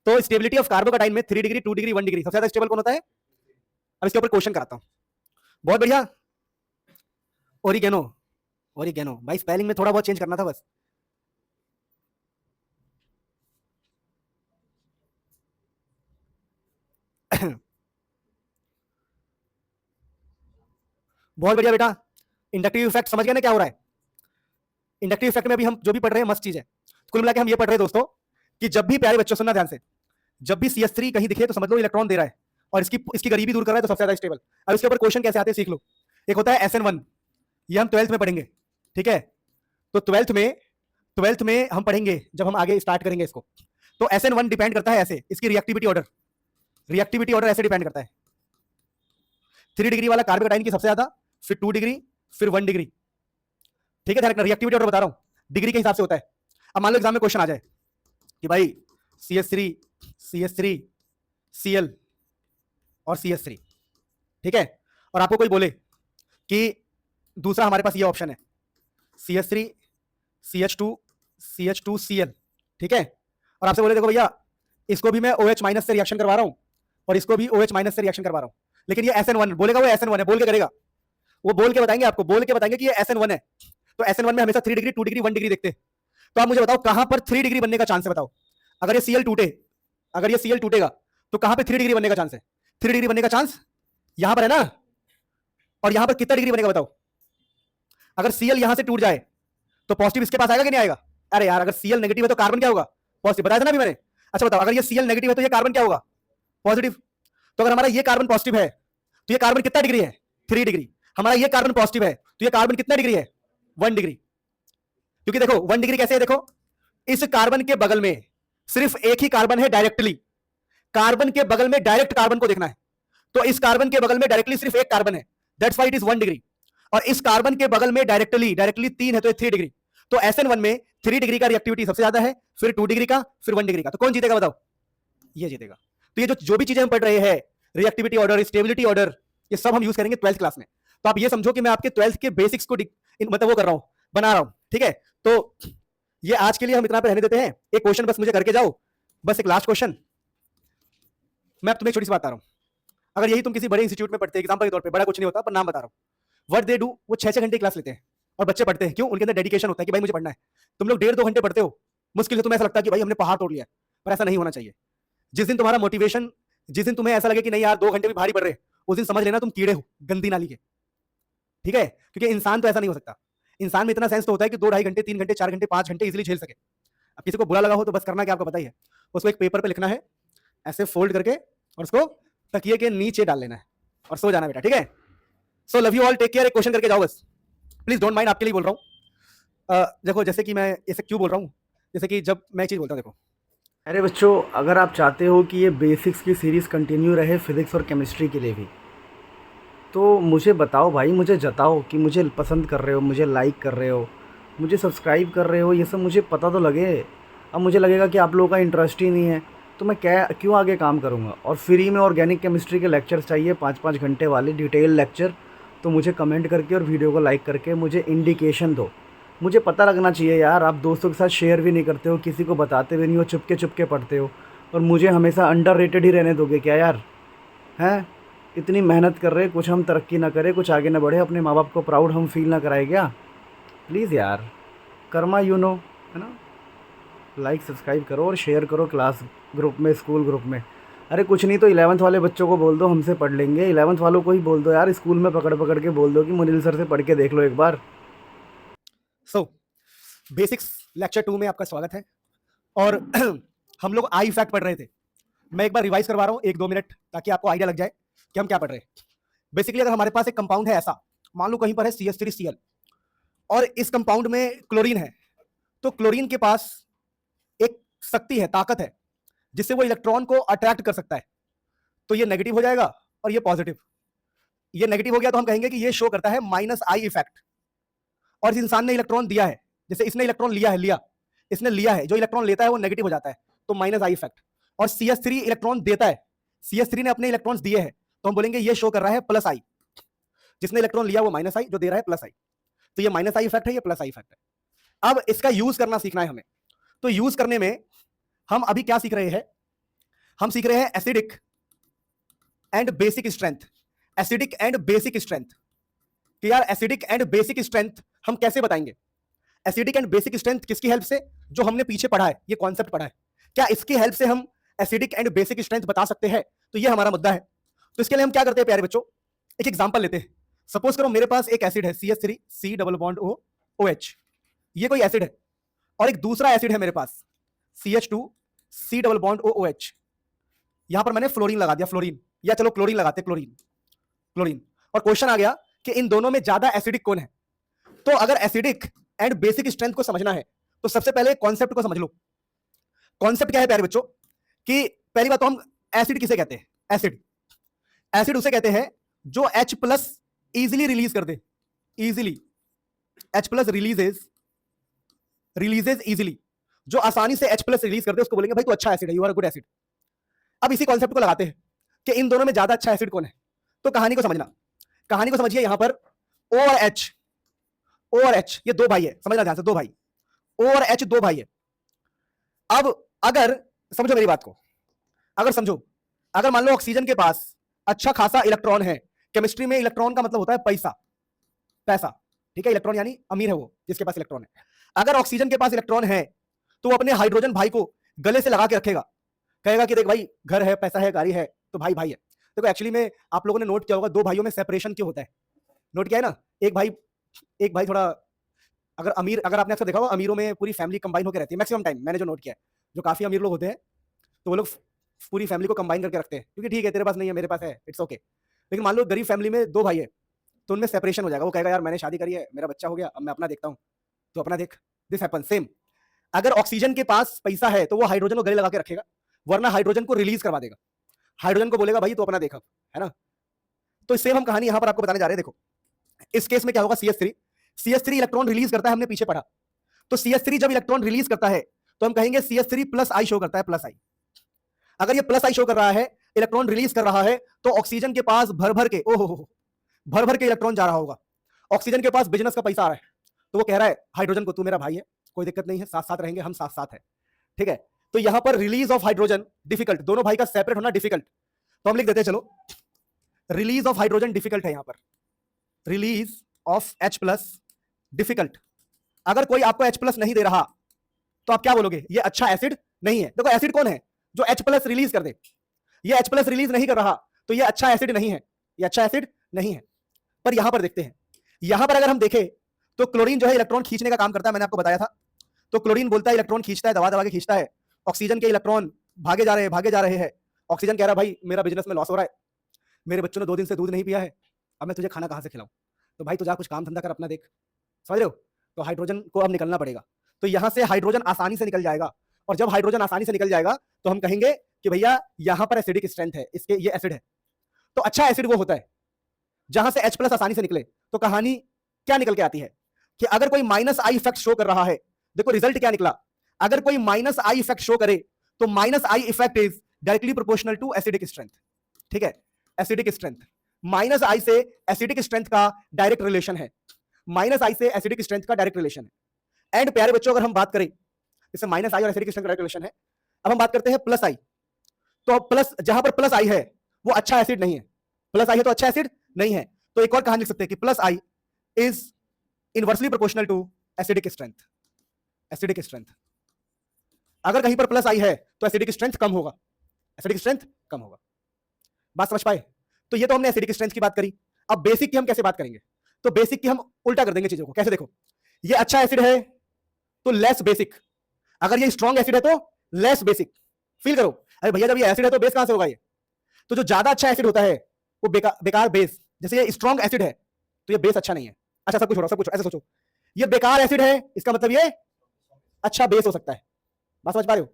तो स्टेबिलिटी ऑफ कार्बोकैटायन में 3 डिग्री, 2 डिग्री, 1 डिग्री सबसे ज्यादा स्टेबल कौन होता है? अब इसके ऊपर क्वेश्चन कराता हूं. बहुत बढ़िया. ओरिगेनो. ओरिगेनो भाई स्पेलिंग में थोड़ा बहुत चेंज करना था बस. बहुत बढ़िया बेटा. इंडक्टिव इफेक्ट समझ गए ना क्या हो रहा है? इंडक्टिव इफेक्ट में अभी हम जो भी पढ़ रहे हैं मस्त चीज है. कुल मिला के हम ये पढ़ रहे हैं दोस्तों कि जब भी, प्यारे बच्चों सुनना ध्यान से, जब भी CH3 कहीं दिखे तो समझ लो इलेक्ट्रॉन दे रहा है और इसकी गरीबी दूर कर रहा है, तो सबसे ज्यादा स्टेबल. अब इसके ऊपर क्वेश्चन कैसे आते हैं सीख लो. एक होता है SN1, ये हम 12th में पढ़ेंगे. ठीक है, तो 12th में हम पढ़ेंगे जब हम आगे स्टार्ट करेंगे इसको. तो SN1 डिपेंड करता है ऐसे, इसकी रिएक्टिविटी ऑर्डर ऐसे डिपेंड करता है. 3 डिग्री वाला कार्बोकैटायन की सबसे ज्यादा, फिर 2 डिग्री, फिर 1 डिग्री. ठीक है, ध्यान रखना, रिएक्टिविटी ऑर्डर बता रहा हूं, डिग्री के हिसाब से होता है. अब मान लो एग्जाम में क्वेश्चन आ जाए कि भाई CH3 Cl और CH3. ठीक है, और आपको कोई बोले कि दूसरा हमारे पास ये ऑप्शन है CH3 CH2 Cl. ठीक है, और आपसे बोले देखो भैया इसको भी मैं OH माइनस से रिएक्शन करवा रहा हूं और इसको भी OH माइनस से रिएक्शन करवा रहा हूं, लेकिन ये SN1 बोलेगा, वो SN1 है, बोल के करेगा, वो बोल के बताएंगे आपको, बोल के बताएंगे कि ये SN1 है. तो SN1 में हमेशा 3 डिग्री, 2 डिग्री, 1 डिग्री देखते हैं. तो आप मुझे बताओ कहां पर 3 डिग्री बनने का चांस है? बताओ. अगर ये Cl टूटेगा तो कहां पे 3 डिग्री बनने का चांस है? 3 डिग्री बनने का चांस यहां पर है ना, और यहां पर कितना डिग्री बनेगा बताओ? अगर Cl यहां से टूट जाए तो पॉजिटिव इसके पास आएगा कि नहीं आएगा? अरे यार, अगर Cl नेगेटिव है तो कार्बन क्या होगा? पॉजिटिव. बताया था ना अभी मैंने. अच्छा बताओ, अगर ये Cl नेगेटिव है तो ये कार्बन क्या होगा? पॉजिटिव. तो अगर हमारा ये कार्बन पॉजिटिव है तो ये कार्बन कितना डिग्री है? 3 डिग्री. हमारा ये कार्बन पॉजिटिव है तो ये कार्बन कितना डिग्री है? 1 डिग्री. क्योंकि देखो 1 डिग्री कैसे है, देखो इस कार्बन के बगल में सिर्फ एक ही कार्बन है डायरेक्टली. कार्बन के बगल में डायरेक्ट कार्बन को देखना है, तो इस कार्बन के बगल में डायरेक्टली सिर्फ एक कार्बन है, that's why it is 1 degree. और इस कार्बन के बगल में डायरेक्टली 3 है, तो 3 डिग्री. तो SN1 में 3 डिग्री का रिएक्टिविटी सबसे ज्यादा है, फिर 2 डिग्री का, फिर 1 डिग्री का. तो कौन जीतेगा बताओ? ये जीतेगा. तो ये जो भी चीजें हम पढ़ रहे हैं, रिएक्टिविटी ऑर्डर, स्टेबिलिटी ऑर्डर, ये सब हम यूज करेंगे 12th क्लास में. तो आप ये समझो कि मैं आपके 12th के बेसिक्स को मतलब वो कर रहा हूं, बना रहा हूं. ठीक है, तो ये आज के लिए हम इतना पे रहने देते हैं. एक क्वेश्चन बस मुझे करके जाओ, बस एक लास्ट क्वेश्चन. मैं तुम्हें छोटी सी बात बता रहा हूं. अगर यही तुम किसी बड़े इंस्टीट्यूट में पढ़ते, एग्जांपल के तौर पे, बड़ा कुछ नहीं होता पर नाम बता रहा हूं, व्हाट दे डू, वो 6-6 घंटे क्लास लेते हैं और बच्चे पढ़ते हैं. क्यों? उनके अंदर डेडिकेशन होता है कि भाई मुझे पढ़ना है. तुम लोग 1.5-2 घंटे पढ़ते हो, मुश्किल से तुम्हें ऐसा लगता है कि भाई हमने पहाड़ तोड़ लिया, पर ऐसा नहीं होना चाहिए. जिस दिन तुम्हारा मोटिवेशन, जिस दिन तुम्हें ऐसा लगे कि नहीं यार 2 घंटे भी भारी पड़ रहे, उस दिन समझ लेना तुम कीड़े हो गंदी नाली के. ठीक है, क्योंकि इंसान तो ऐसा नहीं हो सकता. इंसान में इतना सेंस तो होता है कि 2-2.5 घंटे, 3 घंटे, 4 घंटे, 5 घंटे इजीली झेल सके. अब किसी को बुरा लगा हो तो बस करना क्या, आपको पता ही है, उसको एक पेपर पे लिखना है, ऐसे फोल्ड करके, और उसको तकिए के नीचे डाल लेना है और सो जाना बेटा. ठीक है, so love you all, take care. एक क्वेश्चन करके जाओ बस, प्लीज डोंट माइंड, आपके लिए बोल रहा हूँ. देखो जैसे कि मैं ऐसे क्यों बोल रहा हूँ, जैसे कि जब मैं चीज बोलता हूँ, देखो अरे बच्चों, अगर आप चाहते हो कि ये बेसिक्स की सीरीज़ कंटिन्यू रहे फिज़िक्स और केमिस्ट्री के लिए भी, तो मुझे बताओ भाई, मुझे जताओ कि मुझे पसंद कर रहे हो, मुझे लाइक कर रहे हो, मुझे सब्सक्राइब कर रहे हो, ये सब मुझे पता तो लगे. अब मुझे लगेगा कि आप लोगों का इंटरेस्ट ही नहीं है तो मैं क्यों आगे काम करूँगा. और फ्री में ऑर्गेनिक केमिस्ट्री के लेक्चर्स चाहिए, 5-5 घंटे वाले डिटेल लेक्चर, तो मुझे कमेंट करके और वीडियो को लाइक करके मुझे इंडिकेशन दो. मुझे पता लगना चाहिए यार. आप दोस्तों के साथ शेयर भी नहीं करते हो, किसी को बताते भी नहीं हो, चुपके पढ़ते हो, और मुझे हमेशा अंडररेटेड ही रहने दोगे क्या यार? हैं, इतनी मेहनत कर रहे, कुछ हम तरक्की ना करें, कुछ आगे ना बढ़े, अपने माँ बाप को प्राउड हम फील ना कराए क्या? प्लीज़ यार, कर्मा यू नो, है ना. लाइक सब्सक्राइब करो और शेयर करो क्लास ग्रुप में, स्कूल ग्रुप में। अरे कुछ नहीं तो 11th वाले बच्चों को बोल दो हमसे पढ़ लेंगे, 11th वालों को ही बोल दो यार, स्कूल में पकड़ पकड़ के बोल दो कि मुनील सर से पढ़ के देख लो एक बार। सो बेसिक्स लेक्चर 2 में आपका स्वागत है। और हम लोग आई फैक्ट पढ़ रहे थे। मैं एक बार रिवाइज करवा रहा हूँ 1-2 मिनट, ताकि आपको आइडिया लग जाए कि हम क्या पढ़ रहे हैं। बेसिकली अगर हमारे पास एक कंपाउंड है ऐसा, मान लो कहीं पर है CH3Cl और इस कंपाउंड में क्लोरीन है, तो क्लोरीन के पास एक शक्ति है, ताकत है, जिससे वो इलेक्ट्रॉन को अट्रैक्ट कर सकता है। तो ये नेगेटिव हो जाएगा और ये पॉजिटिव। ये नेगेटिव हो गया तो हम कहेंगे कि ये शो करता है -I इफेक्ट। और इस इंसान ने इलेक्ट्रॉन दिया है, जैसे इसने इलेक्ट्रॉन इसने लिया है, जो इलेक्ट्रॉन लेता है वो नेगेटिव हो जाता है, तो -I इफेक्ट। और CH3 इलेक्ट्रॉन देता है, CH3 ने अपने इलेक्ट्रॉन्स दिए हैं, तो हम बोलेंगे ये शो कर रहा है +I। जिसने इलेक्ट्रॉन लिया वो -I, जो दे रहा है +I। तो ये -I इफेक्ट है, ये +I इफेक्ट है। अब इसका यूज करना सीखना है हमें। तो यूज करने में हम अभी क्या सीख रहे हैं? हम सीख रहे हैं acidic and basic strength. Acidic and basic strength कि यार एसिडिक एंड बेसिक स्ट्रेंथ हम कैसे बताएंगे? एसिडिक एंड बेसिक स्ट्रेंथ किसकी हेल्प से? जो हमने पीछे पढ़ा है, ये कॉन्सेप्ट पढ़ा है, क्या इसकी हेल्प से हम एसिडिक एंड बेसिक स्ट्रेंथ बता सकते हैं? तो ये हमारा मुद्दा है। तो इसके लिए हम क्या करते हैं प्यारे बच्चों, एक एग्जांपल लेते हैं। सपोज करो मेरे पास एक एसिड है CH3 C double bond O OH, ये कोई एसिड है। और एक दूसरा एसिड है मेरे पास CH2 C double bond O OH। यहां पर मैंने फ्लोरीन लगा दिया, फ्लोरीन, या चलो क्लोरीन लगाते, क्लोरीन। और क्वेश्चन आ गया कि इन दोनों में ज्यादा एसिडिक कौन है? तो अगर एसिडिक एंड बेसिक स्ट्रेंथ को समझना है तो सबसे पहले कॉन्सेप्ट को समझ लो। कॉन्सेप्ट क्या है प्यारे बच्चों कि पहली बात तो हम एसिड किसे कहते हैं? एसिड उसे कहते हैं जो H+ इजीली रिलीज कर दे। इजीली H+ रिलीजेस इजीली, जो आसानी से H+ रिलीज कर दे उसको बोलेंगे भाई तो अच्छा एसिड है, you are a good acid. अब इसी कॉन्सेप्ट को लगाते हैं कि इन दोनों में ज्यादा अच्छा एसिड कौन है। तो कहानी को समझना, कहानी को समझिए। यहां पर O और H ये दो भाई है, समझना ध्यान से, दो भाई, O और H दो भाई है। अब अगर समझो मेरी बात को, अगर समझो, अगर मान लो ऑक्सीजन के पास अच्छा खासा इलेक्ट्रॉन है, केमिस्ट्री में इलेक्ट्रॉन का मतलब होता है पैसा, ठीक है? इलेक्ट्रॉन यानी अमीर है वो जिसके पास इलेक्ट्रॉन है। अगर ऑक्सीजन के पास इलेक्ट्रॉन है तो वो अपने हाइड्रोजन भाई को गले से लगा के रखेगा, कहेगा कि देख भाई घर है, पैसा है, गाड़ी है, तो भाई है। देखो एक्चुअली में आप लोगों ने नोट किया होगा, दो भाइयों में सेपरेशन क्यों होता है? नोट किया है ना? एक भाई थोड़ा, अगर आपने अक्सर देखा होगा, अमीरों में पूरी फैमिली कंबाइन होकर रहती है मैक्सिमम टाइम। मैंने जो नोट किया है, जो काफी अमीर लोग होते हैं तो वो लोग पूरी फैमिली को कंबाइन करके रखते हैं, क्योंकि ठीक है तेरे पास नहीं है, मेरे पास है, इट्स ओके। लेकिन मान लो गरीब फैमिली में दो भाई है, तो उनमें सेपरेशन हो जाएगा। वो कहेगा यार मैंने शादी करी है, मेरा बच्चा हो गया, अब मैं अपना देखता हूँ, तो अपना देख। This happen same. अगर ऑक्सीजन के पास पैसा है तो वो हाइड्रोजन को गले लगा के रखेगा, वरना हाइड्रोजन को रिलीज करवा देगा। हाइड्रोजन को बोलेगा भाई तो अपना देखा, है ना? तो सेम हम कहानी यहां पर आपको बताने जा रहे हैं। देखो इस केस में क्या होगा, CH3 इलेक्ट्रॉन रिलीज करता है, हमने पीछे पढ़ा। तो CH3 जब इलेक्ट्रॉन रिलीज करता है तो हम कहेंगे CH3+I शो करता है, +I। अगर ये +I शो कर रहा है, इलेक्ट्रॉन रिलीज कर रहा है, तो ऑक्सीजन के पास भर भर के इलेक्ट्रॉन जा रहा होगा। ऑक्सीजन के पास बिजनेस का पैसा आ रहा है, तो वो कह रहा है हाइड्रोजन को तू मेरा भाई है, कोई दिक्कत नहीं है, साथ साथ रहेंगे, हम साथ साथ है, ठीक है? तो यहां पर रिलीज ऑफ हाइड्रोजन डिफिकल्ट, दोनों भाई का सेपरेट होना डिफिकल्ट, तो हम लिख देते हैं चलो रिलीज ऑफ हाइड्रोजन डिफिकल्ट है। यहां पर रिलीज ऑफ H+ डिफिकल्ट। अगर कोई आपको H+ नहीं दे रहा तो आप क्या बोलोगे? ये अच्छा एसिड नहीं है। देखो एसिड कौन है? जो H+ रिलीज कर दे। ये H+ रिलीज नहीं कर रहा तो ये अच्छा एसिड नहीं है, ये अच्छा एसिड नहीं है। पर यहां पर देखते हैं, यहां पर अगर हम देखें तो क्लोरीन जो है इलेक्ट्रॉन खींचने का काम करता है, मैंने आपको बताया था। तो क्लोरीन बोलता है इलेक्ट्रॉन खींचता है, दबा दबा के खींचता है। ऑक्सीजन के इलेक्ट्रॉन भागे जा रहे हैं। ऑक्सीजन कह रहा है भाई मेरा बिजनेस में लॉस हो रहा है, मेरे बच्चों ने 2 दिन से दूध नहीं पिया है, अब मैं तुझे खाना कहां से खिलाऊं? तो भाई तू जा कुछ काम धंधा कर, अपना देख। समझ रहे हो? तो हाइड्रोजन को अब निकलना पड़ेगा। तो यहां से हाइड्रोजन आसानी से निकल जाएगा, और जब हाइड्रोजन आसानी से निकल जाएगा तो हम कहेंगे कि भैया यहां पर एसिडिक स्ट्रेंथ है, इसके ये एसिड है। तो अच्छा एसिड वो होता है जहां से H+ आसानी से निकले। तो कहानी क्या निकल के आती है कि अगर कोई -I इफेक्ट शो कर रहा है, देखो रिजल्ट क्या निकला। अगर कोई -I इफेक्ट शो करे तो -I effect is directly proportional to acidic strength, ठीक है? एसिडिक स्ट्रेंथ, -I से एसिडिक स्ट्रेंथ का डायरेक्ट रिलेशन है, -I से एसिडिक स्ट्रेंथ का डायरेक्ट रिलेशन है। एंड प्यारे बच्चों अगर हम बात करें, जैसे -I और एसिडिक स्ट्रेंथ का डायरेक्ट रिलेशन है, अब हम बात करते हैं +I। तो प्लस, जहां पर +I है वो अच्छा एसिड नहीं है, +I है तो अच्छा एसिड नहीं है। तो एक और कहानी लिख सकते हैं कि +I is inversely proportional to acidic strength, acidic strength. अगर कहीं पर प्लस आई है तो एसिडिक स्ट्रेंथ कम होगा, एसिडिक स्ट्रेंथ कम होगा। बात समझ पाए? तो ये तो हमने एसिडिक स्ट्रेंथ की बात करी। अब बेसिक की हम कैसे बात करेंगे? तो बेसिक की हम उल्टा कर देंगे चीजों को। कैसे? देखो, ये अच्छा एसिड है तो लेस बेसिक, अगर ये स्ट्रॉन्ग एसिड है तो लेस बेसिक। फील करो, अरे भैया जब ये एसिड है तो बेस कहां से होगा? ये तो जो ज्यादा अच्छा एसिड होता है वो बेकार बेस। जैसे ये स्ट्रॉन्ग एसिड है तो ये बेस अच्छा नहीं है। अच्छा सब कुछ छोड़ो, सब कुछ ऐसे सोचो, ये बेकार एसिड है इसका मतलब ये अच्छा बेस हो सकता है। बात समझ पा रहे हो?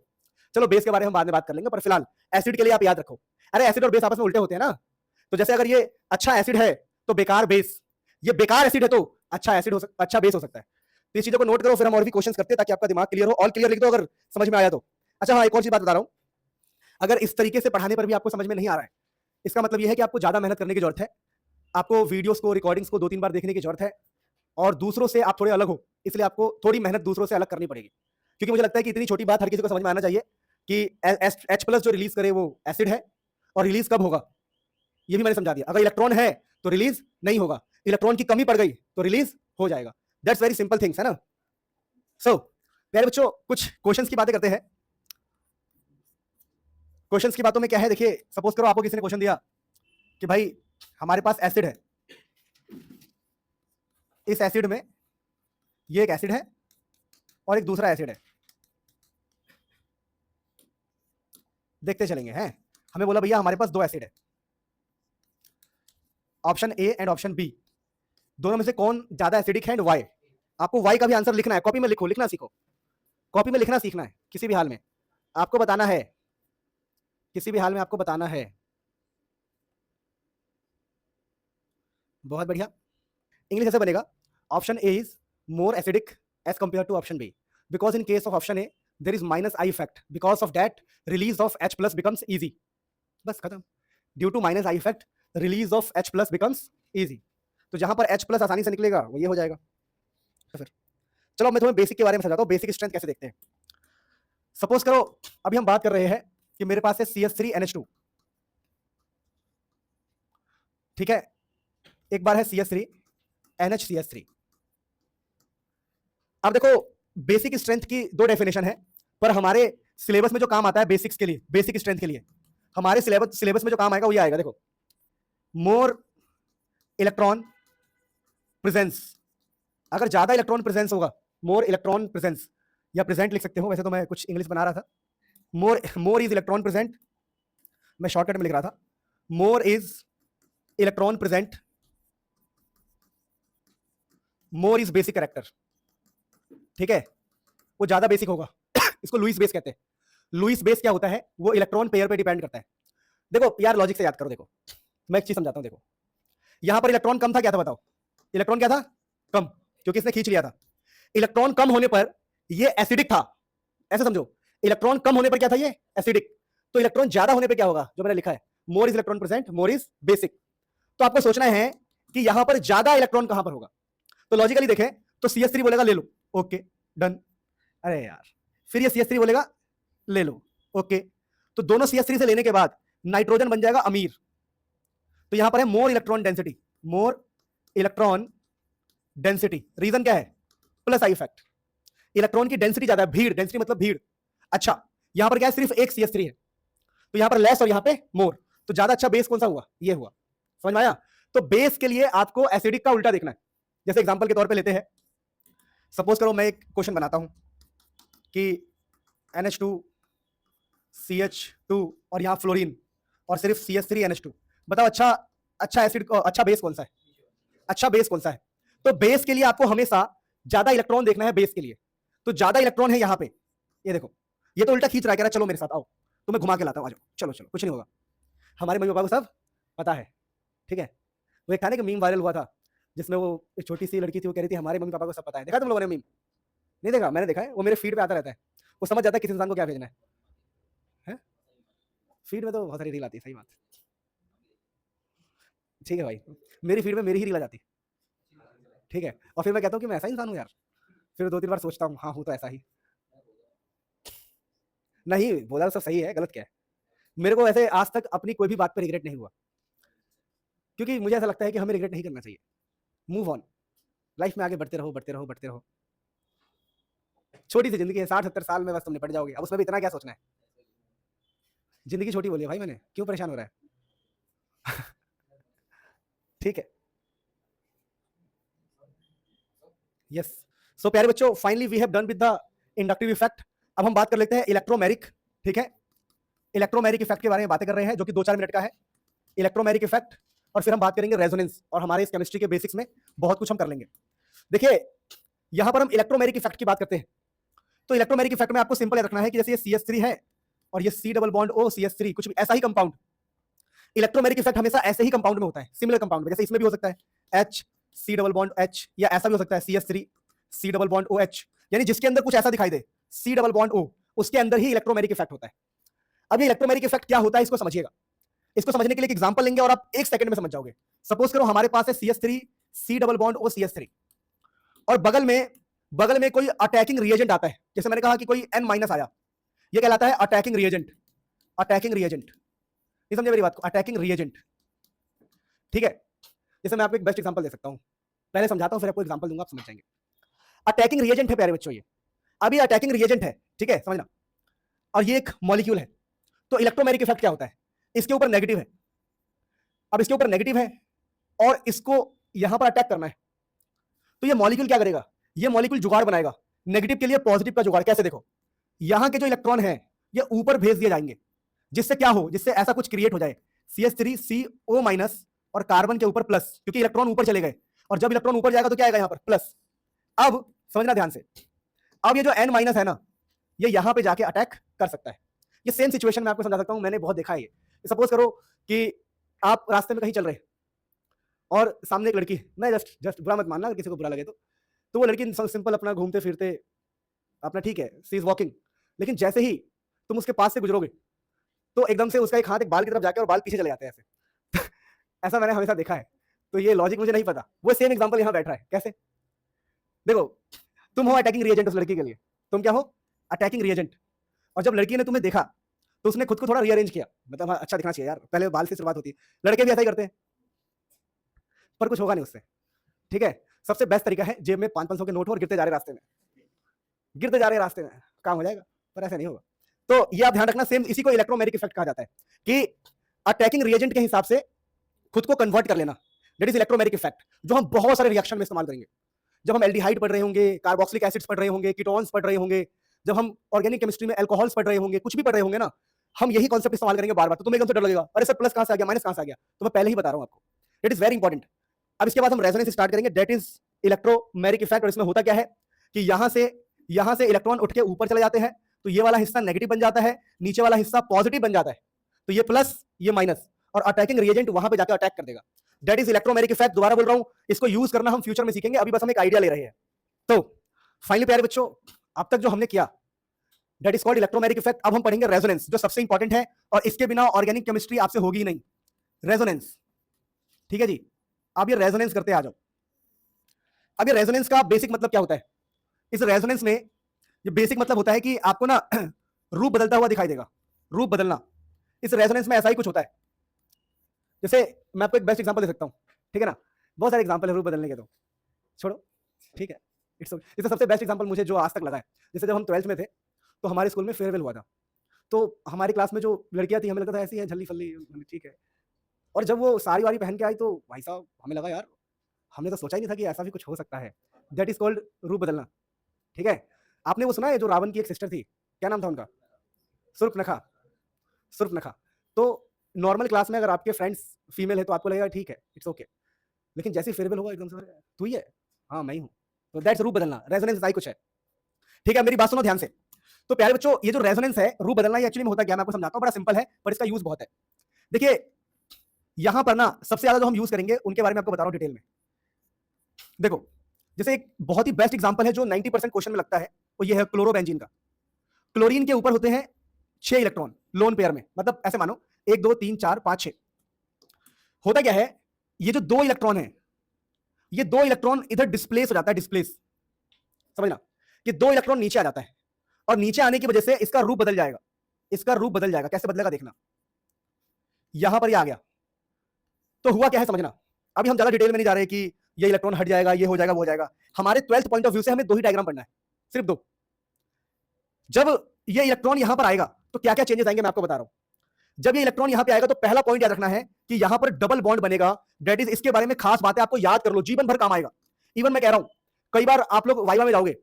चलो बेस के बारे में हम बाद में बात कर लेंगे, पर फिलहाल एसिड के लिए आप याद रखो। अरे एसिड और बेस आपस में उल्टे होते हैं ना। तो जैसे अगर ये अच्छा एसिड है तो बेकार बेस, ये बेकार एसिड है तो अच्छा एसिड अच्छा बेस हो सकता है। तो इस चीजों को नोट करो, फिर हम और भी क्वेश्चंस करते हैं ताकि आपका दिमाग क्लियर हो। ऑल क्लियर लिख दो अगर समझ में आया तो। अच्छा हाँ, एक और चीज बात बता रहा हूं, अगर इस तरीके से पढ़ाने पर भी आपको समझ में नहीं आ रहा है, इसका मतलब यह है कि आपको ज्यादा मेहनत करने की जरूरत है। आपको वीडियोस को, रिकॉर्डिंग्स को 2-3 बार देखने की जरूरत है, और दूसरों से आप थोड़े अलग हो, इसलिए आपको थोड़ी मेहनत दूसरों से अलग करनी पड़ेगी। क्योंकि मुझे लगता है कि इतनी छोटी बात हर किसी को समझ में आना चाहिए कि H+ जो रिलीज करे वो एसिड है, और रिलीज कब होगा ये भी मैंने समझा दिया। अगर इलेक्ट्रॉन है तो रिलीज नहीं होगा, इलेक्ट्रॉन की कमी पड़ गई तो रिलीज हो जाएगा। दैट्स वेरी सिंपल थिंग्स, है ना। सो प्यारे बच्चों, कुछ क्वेश्चंस की बातें करते हैं। क्वेश्चंस की बातों में क्या है, देखिए सपोज करो आपको किसी ने क्वेश्चन दिया कि भाई हमारे पास एसिड है, इस एसिड में ये एक एसिड है और एक दूसरा एसिड है, देखते चलेंगे हैं। हमें बोला भैया हमारे पास 2 एसिड है, option A and option B, दोनों में से कौन ज्यादा एसिडिक है एंड वाई। आपको वाई का भी आंसर लिखना है, कॉपी में लिखो, लिखना सीखो, कॉपी में लिखना सीखना है। किसी भी हाल में आपको बताना है, किसी भी हाल में आपको बताना है। बहुत बढ़िया। इंग्लिश ऐसे बनेगा, option A is more acidic as compare to option B, because in case of option A there is minus I effect, because of that release of H+ becomes easy. बस खत्म। Due to minus I effect release of H+ becomes easy. तो जहां पर H+ आसानी से निकलेगा वो ये हो जाएगा। तो फिर चलो मैं तुम्हें बेसिक के बारे में समझाता हूं, बेसिक स्ट्रेंथ कैसे देखते हैं। सपोज करो अभी हम बात कर रहे हैं कि मेरे पास है CH3NH2, ठीक है। एक बार है CH3NHCH3। अब देखो बेसिक स्ट्रेंथ की 2 डेफिनेशन है, पर हमारे सिलेबस में जो काम आता है बेसिक्स के लिए, बेसिक स्ट्रेंथ के लिए हमारे सिलेबस में जो काम आएगा वो ये आएगा। देखो, मोर इलेक्ट्रॉन प्रेजेंस, अगर ज्यादा इलेक्ट्रॉन प्रेजेंस होगा, मोर इलेक्ट्रॉन प्रेजेंस, या प्रेजेंट लिख सकते हो, वैसे तो मैं कुछ इंग्लिश बना रहा था। मोर इज इलेक्ट्रॉन प्रेजेंट, मैं शॉर्टकट में लिख रहा था, more is electron present, more is basic character, ठीक है। वो ज्यादा बेसिक होगा इसको लुईस बेस कहते हैं। लुईस बेस क्या होता है? वो इलेक्ट्रॉन पेयर पे डिपेंड करता है। देखो यार लॉजिक से याद करो, देखो मैं एक चीज समझाता हूं। देखो यहां पर इलेक्ट्रॉन कम था, क्या था बताओ? इलेक्ट्रॉन क्या था? कम, क्योंकि इसने खींच लिया था। इलेक्ट्रॉन कम होने पर ये एसिडिक था, ऐसे समझो। इलेक्ट्रॉन कम होने पर क्या था? ये एसिडिक। तो इलेक्ट्रॉन ज्यादा होने पर क्या होगा? जो मैंने लिखा है, more is electron present, more is basic. तो आपको सोचना है कि यहां पर ज्यादा इलेक्ट्रॉन कहां पर होगा। तो लॉजिकली देखें तो CH3 बोलेगा ले लो, ओके डन। अरे यार, फिर ये CH3 बोलेगा ले लो, ओके। तो दोनों CH3 से लेने के बाद नाइट्रोजन बन जाएगा अमीर। तो यहां पर है more electron density, more electron density. Reason क्या है? Plus I effect. इलेक्ट्रॉन की डेंसिटी ज्यादा है, भीड़, डेंसिटी मतलब भीड़। अच्छा यहां पर क्या है? सिर्फ एक CH3 है, तो यहां पर लेस और यहां पे मोर। तो ज्यादा अच्छा बेस कौन सा हुआ? ये हुआ। समझ में आया? तो बेस के लिए आपको एसिडिक का उल्टा देखना है। जैसे एग्जांपल के तौर पे लेते हैं, सपोज करो मैं एक क्वेश्चन बनाता हूं कि NH2 CH2 और यहां फ्लोरीन और सिर्फ CH3NH2, बताओ अच्छा एसिड, अच्छा बेस कौन सा है? अच्छा बेस कौन सा है? तो बेस के लिए आपको हमेशा ज्यादा इलेक्ट्रॉन देखना है बेस के लिए। तो ज्यादा इलेक्ट्रॉन है यहां पे, ये देखो, ये तो उल्टा खींच रहा है, कह रहा है चलो मेरे साथ आओ, तो मैं घुमा के लाता हूं, आ जाओ, चलो चलो, कुछ नहीं होगा। हमारे मम्मी पापा को सब पता है, ठीक है। वो एक था ना कि मीम वायरल हुआ था, जिसमें वो एक छोटी सी लड़की थी, वो कह रही थी हमारे मम्मी पापा को सब पता है। देखा तुम लोगों ने मीम? नहीं देखा? मैंने देखा है, वो मेरे फीड पे आता रहता है। वो समझ जाता है किस इंसान को क्या भेजना है? फीड में तो बहुत सारी रील आती है, सही बात। ठीक है भाई, मेरी फीड में मेरी ही रील आ जाती है, ठीक है। और फिर मैं कहता हूँ कि मैं ऐसा इंसान हूँ यार, फिर 2-3 बार सोचता हूँ, हाँ हूँ तो ऐसा ही। नहीं बोला तो सब सही है, गलत क्या है? मेरे को ऐसे आज तक अपनी कोई भी बात पर रिग्रेट नहीं हुआ, क्योंकि मुझे ऐसा लगता है कि हमें रिग्रेट नहीं करना चाहिए। मूव ऑन, लाइफ में आगे बढ़ते रहो, बढ़ते रहो, बढ़ते रहो। छोटी सी जिंदगी है, 60-70 साल में बस तुम निपट जाओगे, अब उसमें भी इतना क्या सोचना है। जिंदगी छोटी बोली है भाई मैंने, क्यों परेशान हो रहा है। ठीक है, यस। सो प्यारे बच्चों, finally we have done with the inductive effect. अब हम बात कर लेते हैं इलेक्ट्रोमेरिक। ठीक है, इलेक्ट्रोमेरिक इफेक्ट के बारे में बातें कर रहे हैं, जो कि 2-4 मिनट का है, इलेक्ट्रोमेरिक इफेक्ट। और फिर हम बात करेंगे रेजोनेंस, और हमारे इस केमिस्ट्री के बेसिक्स में बहुत कुछ हम कर लेंगे। देखिए, यहां पर हम इलेक्ट्रोमेरिक इफेक्ट की बात करते हैं, तो इलेक्ट्रोमेरिक इफेक्ट में आपको सिंपल याद रखना है कि जैसे ये CH3 है और ये C double bond O CH3, कुछ भी ऐसा ही कंपाउंड, इलेक्ट्रोमेरिक इफेक्ट हमेशा ऐसे ही कंपाउंड में होता है, सिमिलर कंपाउंड में। जैसे इसमें भी हो सकता है H C double bond H, या ऐसा भी हो सकता है CH3 C double bond OH, यानी जिसके अंदर कुछ ऐसा दिखाई दे C डबल बॉन्ड O, उसके अंदर ही इलेक्ट्रोमेरिक इफेक्ट होता है। अब ये इलेक्ट्रोमेरिक इफेक्ट क्या होता है इसको समझिएगा। इसको समझने के लिए एक एग्जांपल लेंगे और आप 1 सेकंड में समझ जाओगे। सपोज करो हमारे पास है CH3 C double bond O CH3, और बगल में कोई अटैकिंग रिएजेंट आता है, जैसे मैंने कहा कि कोई N- आया, ये कहलाता है अटैकिंग रिएजेंट। अटैकिंग रिएजेंट, ये समझे मेरी बात को, अटैकिंग रिएजेंट। ठीक है, जैसे मैं आपको एक बेस्ट एग्जांपल दे सकता हूं, पहले समझाता हूं फिर आपको एग्जांपल दूंगा, आप समझ जाएंगे। अटैकिंग रिएजेंट है प्यारे बच्चों, ये अभी अटैकिंग रिएजेंट है, ठीक है, समझना। और ये एक मॉलिक्यूल है, तो इलेक्ट्रोमेरिक इफेक्ट क्या होता है, इसके ऊपर नेगेटिव है। अब इसके ऊपर नेगेटिव है और इसको यहां पर अटैक करना है, तो ये मॉलिक्यूल क्या करेगा, ये मॉलिक्यूल जुगाड़ बनाएगा नेगेटिव के लिए पॉजिटिव का जुगाड़। कैसे, देखो यहां के जो इलेक्ट्रॉन है ये ऊपर भेज दिए जाएंगे, जिससे क्या हो, जिससे ऐसा कुछ क्रिएट हो जाए CH3CO- और कार्बन के ऊपर प्लस, क्योंकि इलेक्ट्रॉन ऊपर चले गए, और जब इलेक्ट्रॉन ऊपर जाएगा तो क्या आएगा यहां पर प्लस। अब समझना ध्यान से, अब ये जो N- है ना, ये यहां पे जाके अटैक कर सकता है। ये सेम सिचुएशन मैं आपको समझा सकता हूं, मैंने बहुत देखा है ये। सपोज करो कि आप रास्ते में कहीं चल रहे हैं और सामने एक लड़की, मैं जस्ट बुरा मत मानना, अगर किसी को बुरा लगे तो वो लड़की सिंपल अपना घूमते फिरते अपना, ठीक है, सी इज वॉकिंग, लेकिन जैसे ही तुम उसके पास से गुजरोगे तो एकदम से उसका एक हाथ एक बाल की तरफ जाके और बाल पीछे चले जाते हैं ऐसे। ऐसा मैंने हमेशा देखा है, तो ये लॉजिक मुझे नहीं पता, वो सेम एग्जांपल यहां बैठ रहा है। कैसे, देखो तुम हो अटैकिंग रिएजेंट उस लड़की के लिए, तुम क्या हो, अटैकिंग रिएजेंट। और जब लड़की ने तुम्हें देखा तो उसने खुद को थोड़ा रीअरेंज किया, मतलब हाँ, अच्छा दिखना चाहिए यार, पहले बाल से शुरुआत होती है, लड़के भी ऐसा ही करते हैं, पर कुछ होगा नहीं उससे। ठीक है, सबसे बेस्ट तरीका है जेब में 500-500 के नोट हो और गिरते जा रहे रास्ते में, गिरते जा रहे रास्ते में, काम हो जाएगा, पर ऐसा नहीं होगा। तो ये आप ध्यान रखना, सेम इसी को इलेक्ट्रोमेरिक इफेक्ट कहा जाता है, कि अटैकिंग रिएजेंट के हिसाब से खुद को कन्वर्ट कर लेना, दैट इज इलेक्ट्रोमेरिक इफेक्ट, जो हम बहुत सारे रिएक्शन में इस्तेमाल करेंगे। जब हम एल्डिहाइड पढ़ रहे होंगे, कार्बोक्सिलिक एसिड्स पढ़ रहे होंगे, कीटोन्स पढ़ रहे होंगे, जब हम ऑर्गेनिक केमिस्ट्री में अल्कोहल्स पढ़ रहे होंगे, कुछ भी पढ़ रहे होंगे ना, हम यही कॉन्सेप्ट इस्तेमाल करेंगे बार बार। तो तुम्हें एकदम से डर लगेगा, अरे सर प्लस कहां से आ गया, माइनस कहां से आ गया, तो मैं पहले ही बता रहा हूं आपको, इट इज वेरी इंपॉर्टेंट। अब इसके बाद हम रेजोनेंस स्टार्ट करेंगे, दैट इज इलेक्ट्रोमेरिक इफेक्ट। और इसमें होता क्या है कि यहां से इलेक्ट्रॉन उठ के ऊपर चले जाते हैं, तो ये वाला हिस्सा नेगेटिव बन जाता है, नीचे वाला हिस्सा पॉजिटिव बन जाता है, तो ये प्लस ये माइनस, और अटैकिंग रिएजेंट वहां पे जाकर अटैक कर देगा। That is electromeric effect. दोबारा बोल रहा हूं, इसको यूज करना हम फ्यूचर में सीखेंगे, अभी बस हम एक आइडिया ले रहे हैं। तो फाइनली प्यारे बच्चों, अब तक जो हमने किया that is called electromeric effect. अब हम पढ़ेंगे रेजोनेंस, जो सबसे इंपॉर्टेंट है, और इसके बिना ऑर्गेनिक केमिस्ट्री आपसे होगी ही नहीं। रेजोनेंस, ठीक है जी। अब ये रेजोनेंस करते आ जाओ। अब ये रेजोनेंस का बेसिक मतलब क्या होता है, इस रेजोनेंस में ये बेसिक मतलब होता है कि आपको ना रूप बदलता हुआ दिखाई देगा, रूप बदलना, इस रेजोनेंस में ऐसा ही कुछ होता है। जैसे मैं आपको एक बेस्ट एग्जांपल दे सकता हूं, ठीक है ना, बहुत सारे एग्जांपल है रूप बदलने के, तो छोड़ो, ठीक है, इट्स ओके। इससे सबसे बेस्ट एग्जांपल मुझे जो आज तक लगा है, जैसे जब हम 12th में थे तो हमारे स्कूल में फेयरवेल हुआ था, तो हमारी क्लास में जो लड़कियां थी हमें लगता था ऐसी है झल्ली फल्ली, ठीक है, और जब वो साड़ी वाड़ी पहन के आई तो भाई साहब हमें लगा यार, हमने तो सोचा ही नहीं था कि ऐसा भी कुछ हो सकता है। दैट इज कॉल्ड रूप बदलना, ठीक है। आपने वो सुना है जो रावण की एक सिस्टर थी, क्या नाम था उनका, सुर्पनखा, सुर्पनखा। तो नॉर्मल क्लास में अगर आपके फ्रेंड्स फीमेल है तो आपको लगेगा ठीक है, इट्स ओके, लेकिन जैसे फेयरवेल होगा एकदम से तू ही है, हाँ मैं ही हूँ, तो दैट्स रूप बदलना, रेजोनेंस ऐसा ही कुछ है। ठीक है, मेरी बात सुनो ध्यान से। तो प्यारे बच्चों, ये जो रेजोनेंस है, रूप बदलना, ये एक्चुअली में होता क्या, मैं आपको समझाता हूँ, बड़ा सिंपल है पर इसका यूज बहुत है। देखिए यहां पर ना सबसे ज्यादा जो हम यूज करेंगे उनके बारे में आपको बता रहा हूं डिटेल में। देखो जैसे एक बहुत ही बेस्ट एग्जांपल है जो 90% क्वेश्चन में लगता है, वो ये है क्लोरोबेंजीन का। क्लोरीन के ऊपर होते हैं 6 इलेक्ट्रॉन लोन पेयर में, मतलब ऐसे मानो 1 2 3 4 5 6। होता क्या है, ये जो 2 इलेक्ट्रॉन है, ये 2 इलेक्ट्रॉन इधर डिस्प्लेस हो जाता है, डिस्प्लेस, समझना, ये 2 इलेक्ट्रॉन नीचे आ जाता है, और नीचे आने की वजह से इसका रूप बदल जाएगा, इसका रूप बदल जाएगा। कैसे बदलेगा देखना, यहां पर ये आ गया, तो हुआ क्या है समझना। अभी हम ज्यादा डिटेल में नहीं जा रहे कि ये इलेक्ट्रॉन हट जाएगा, ये हो जाएगा, वो हो जाएगा। हमारे 12th पॉइंट ऑफ व्यू से हमें 2 ही डायग्राम पढ़ना है, सिर्फ 2। जब ये इलेक्ट्रॉन यहां पर आएगा तो क्या क्या चेंजेस आएंगे मैं आपको बता रहा हूं। जब ये इलेक्ट्रॉन यहां पे आएगा तो पहला पॉइंट याद रखना है कि यहां पर डबल बॉन्ड बनेगा। दैट इज, इसके बारे में खास बात है, आपको याद कर लो, जीवन भर काम आएगा। इवन मैं कह रहा हूं, कई बार आप लोग वाइवा में जाओगे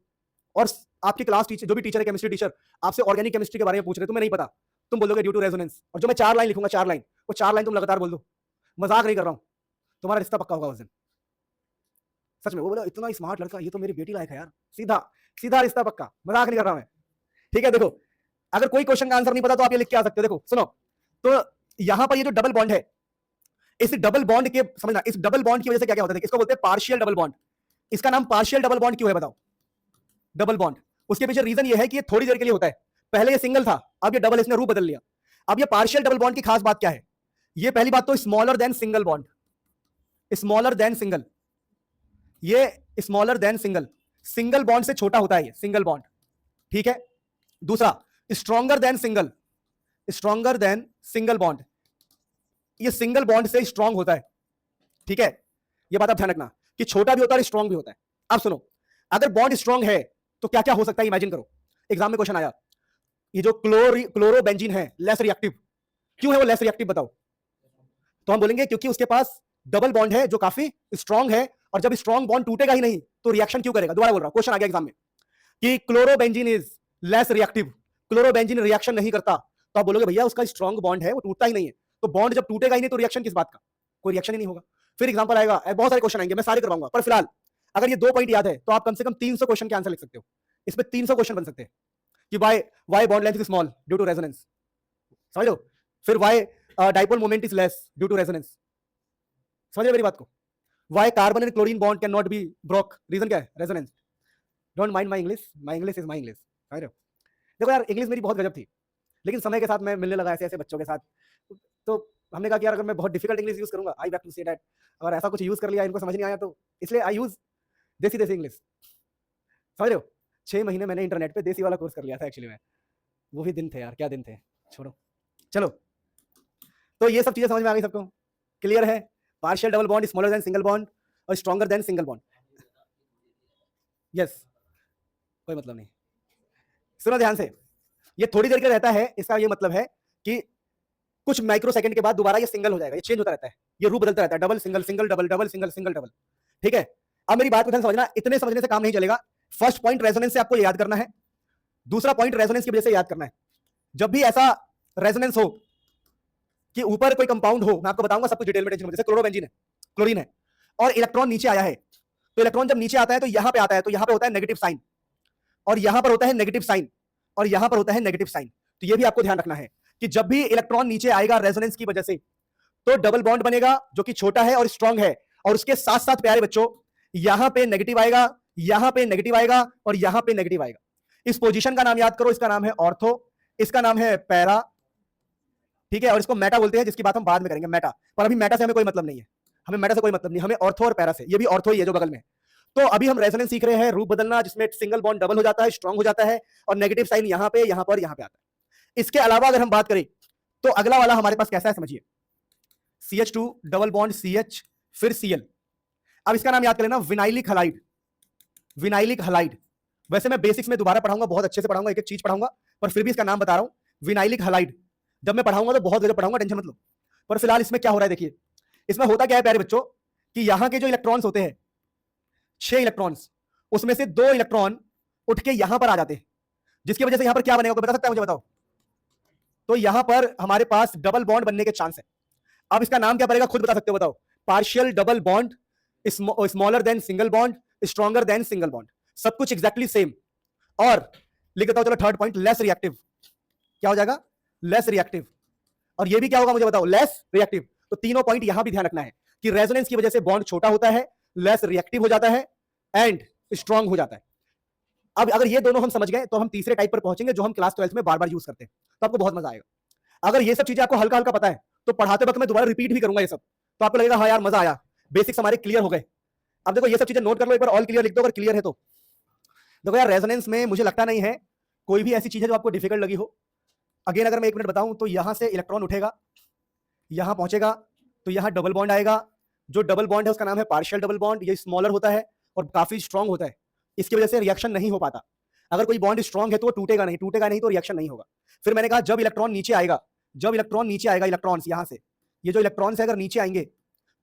और आपकी क्लास टीचर, जो भी टीचर है, केमिस्ट्री टीचर, आपसे ऑर्गेनिक केमिस्ट्री के बारे में पूछ रहे, तुम्हें नहीं पता, तुम बोलोगे ड्यू टू रेजोनेंस, और जो मैं 4 लाइन लिखूंगा, 4 लाइन, वो 4 लाइन तुम लगातार बोल दो। मजाक नहीं कर रहा हूं, तुम्हारा रिश्ता पक्का होगा उस दिन। सच में, वो बोला इतना स्मार्ट लड़का, ये तो मेरी बेटी लायक है यार, सीधा सीधा रिश्ता पक्का, मजाक नहीं कर रहा मैं। ठीक है, देखो, अगर कोई क्वेश्चन का आंसर नहीं पता तो आप ये लिख के आ सकते हो। देखो सुनो, तो यहां पर ये जो डबल बॉन्ड है, इस डबल बॉन्ड के, समझना, इस डबल बॉन्ड की वजह से क्या क्या होता है, इसको बोलते हैं पार्शियल डबल बॉन्ड। इसका नाम पार्शियल डबल बॉन्ड क्यों है बताओ? डबल बॉन्ड, उसके पीछे रीजन ये है कि ये थोड़ी देर के लिए होता है। पहले ये सिंगल था, अब ये डबल, इसने रूप बदल लिया। अब ये पार्शियल डबल बॉन्ड की खास बात क्या है? ये पहली बात तो smaller than single bond, smaller than single, ये smaller than single, single bond से छोटा होता है ये सिंगल बॉन्ड। ठीक है, दूसरा stronger than single, stronger than single bond, ये सिंगल बॉन्ड से स्ट्रॉन्ग होता है। ठीक है, ये बात आप ध्यान रखना कि छोटा भी होता है और स्ट्रॉन्ग भी होता है। अब सुनो, अगर बॉन्ड स्ट्रॉन्ग है तो क्या क्या हो सकता है, इमेजिन करो। एग्जाम में क्वेश्चन आया, ये जो क्लोरोबेंजीन है, लेस रिएक्टिव, क्यों है वो लेस रिएक्टिव बताओ? तो हम बोलेंगे क्योंकि उसके पास डबल बॉन्ड है जो काफी स्ट्रॉन्ग है, और जब स्ट्रॉन्ग बॉन्ड टूटेगा ही नहीं तो रिएक्शन क्यों करेगा। दोबारा बोल रहा हूं, क्वेश्चन आ गया एग्जाम में कि chlorobenzene is less reactive, chlorobenzene reaction नहीं करता, तो आप बोलोगे भैया उसका स्ट्रॉन्ग बॉन्ड है, वो टूटता ही नहीं है, तो बॉन्ड जब टूटेगा ही नहीं तो रिएक्शन किस बात का, कोई रिएक्शन ही नहीं होगा। फिर एग्जांपल आएगा, बहुत सारे क्वेश्चन आएंगे, मैं सारे करवाऊंगा, पर फिलहाल अगर ये 2 पॉइंट याद है तो आप कम से कम 300 क्वेश्चन के आंसर लिख सकते हो। इसमें 300 क्वेश्चन बन सकते हैं कि why bond length is small due to resonance, समझ लो। फिर why dipole moment is less due to resonance, समझ रहे मेरी बात को। Why carbon and chlorine bond can not be broke, reason क्या है, resonance. Don't mind my English, my English is my English, समझ रहे हो। देखो यार, इंग्लिश मेरी बहुत गजब थी, लेकिन समय के साथ मैं मिलने लगा ऐसे ऐसे बच्चों के साथ, तो हमने कहा कि यार अगर मैं बहुत डिफिकल्ट इंग्लिश यूज करूंगा, I have to say that, अगर ऐसा कुछ यूज कर लिया इनको समझ नहीं आया तो इसलिए आई यूज देसी देसी इंग्लिश, समझ रहे हो। 6 महीने मैंने इंटरनेट पे देसी वाला कोर्स कर लिया था एक्चुअली में, वो भी दिन थे यार, क्या दिन थे, छोड़ो। चलो, तो ये सब चीजें समझ में आ गई सबको, क्लियर है। Partial double bond, smaller than single bond और stronger than single bond, yes, कोई मतलब नहीं। सुनो ध्यान से, ये थोड़ी देर के रहता है, इसका ये मतलब है कि कुछ माइक्रो सेकंड के बाद दोबारा ये सिंगल हो जाएगा, ये चेंज होता रहता है, ये रूप बदलता रहता है, double single single double double single single double. ठीक है, अब मेरी बात को ध्यान समझना, इतने समझने से काम नहीं चलेगा। फर्स्ट पॉइंट रेजोनेंस से आपको याद करना है, दूसरा पॉइंट रेजोनेंस की वजह से याद करना है। जब भी ऐसा रेजोनेंस हो कि ऊपर कोई कंपाउंड हो, मैं आपको बताऊंगा सब कुछ डिटेल में, टेंशन मत, जैसे क्लोरोबेंजीन है, क्लोरीन है, और इलेक्ट्रॉन नीचे आया है, तो इलेक्ट्रॉन जब नीचे आता है तो यहां पे आता है, तो यहां पे होता है नेगेटिव साइन, और यहां पर होता है नेगेटिव साइन, और यहां पर होता है नेगेटिव साइन। तो ये भी आपको ध्यान रखना है कि जब भी इलेक्ट्रॉन नीचे आएगा रेजोनेंस की वजह से, तो डबल बॉन्ड बनेगा जो कि छोटा है और स्ट्रांग है, और उसके साथ साथ प्यारे बच्चों, यहां पे नेगेटिव आएगा, यहां पे नेगेटिव आएगा, और यहां पे नेगेटिव आएगा। इस पोजीशन का नाम याद करो, इसका नाम है ऑर्थो, इसका नाम है पैरा, ठीक है, और इसको मेटा बोलते हैं, जिसकी बात हम बाद में करेंगे, मेटा। पर अभी मेटा से हमें कोई मतलब नहीं है, हमें मेटा से कोई मतलब नहीं, हमें ऑर्थो और पैरा से, ये भी ऑर्थो ही है जो बगल में। तो अभी हम रेजोनेंस सीख रहे हैं, रूप बदलना, जिसमें सिंगल बॉन्ड डबल हो जाता है, स्ट्रांग हो जाता है, और नेगेटिव साइन यहां पे, यहां पर, यहां पे आता है। इसके अलावा अगर हम बात करें तो अगला वाला हमारे पास कैसा है समझिए, CH2 डबल बॉन्ड CH, फिर Cl। अब इसका नाम याद कर लेना, विनाइलिक हलाइड, विनाइलिक हलाइड। वैसे मैं बेसिक्स में दोबारा पढ़ाऊंगा, बहुत अच्छे से पढ़ाऊंगा, एक एक चीज पढ़ाऊंगा, पर फिर भी इसका नाम बता रहा हूं, विनाइलिक हलाइड। जब मैं पढ़ाऊंगा तो बहुत गजब पढ़ाऊंगा, टेंशन मत लो। पर फिलहाल इसमें क्या हो रहा है देखिए, इसमें होता क्या है प्यारे बच्चों, कि यहां के जो इलेक्ट्रॉन्स होते हैं, 6 इलेक्ट्रॉन्स, उसमें से 2 इलेक्ट्रॉन उठ के यहां पर आ जाते हैं, जिसकी वजह से यहां पर क्या बनेगा, कोई बता सकता है मुझे, बताओ। तो यहां पर हमारे पास डबल बॉन्ड बनने के चांस है। अब इसका नाम क्या पड़ेगा, खुद बता सकते हो, बताओ। Partial double bond, smaller than single bond, stronger than single bond, सब कुछ एग्जैक्टली सेम। और लिख देता हूं, चलो थर्ड पॉइंट, लेस रिएक्टिव। क्या हो जाएगा, लेस रिएक्टिव। और ये भी क्या होगा मुझे बताओ, लेस रिएक्टिव। तो तीनों पॉइंट यहां भी ध्यान रखना है कि रेजोनेंस की वजह से बॉन्ड छोटा होता है, लेस रिएक्टिव हो जाता है, एंड स्ट्रांग हो जाता है। अब अगर ये दोनों हम समझ गए तो हम तीसरे टाइप पर पहुंचेंगे, जो हम क्लास 12 में बार बार यूज करते हैं, तो आपको बहुत मजा आएगा। अगर ये सब चीजें आपको हल्का हल्का पता है तो पढ़ाते वक्त मैं दोबारा रिपीट भी करूंगा ये सब, तो आपको लगेगा हाँ यार मजा आया, बेसिक्स हमारे क्लियर हो गए। अब देखो ये सब चीजें नोट कर लो एक बार, ऑल क्लियर लिख दो अगर क्लियर है तो। देखो यार, रेजोनेंस में मुझे लगता नहीं है कोई भी ऐसी चीज है जो आपको डिफिकल्ट लगी हो। अगेन अगर मैं 1 मिनट बताऊं तो यहां से इलेक्ट्रॉन उठेगा, यहां पहुंचेगा, तो यहां डबल बॉन्ड आएगा, जो डबल बॉन्ड है उसका नाम है पार्शियल डबल बॉन्ड, ये स्मॉलर होता है और काफी स्ट्रांग होता है, इसकी वजह से रिएक्शन नहीं हो पाता। अगर कोई बॉन्ड स्ट्रांग है तो वो टूटेगा नहीं तो रिएक्शन नहीं होगा। फिर मैंने कहा जब इलेक्ट्रॉन नीचे आएगा, इलेक्ट्रॉन्स यहां से, ये जो इलेक्ट्रॉन्स है अगर नीचे आएंगे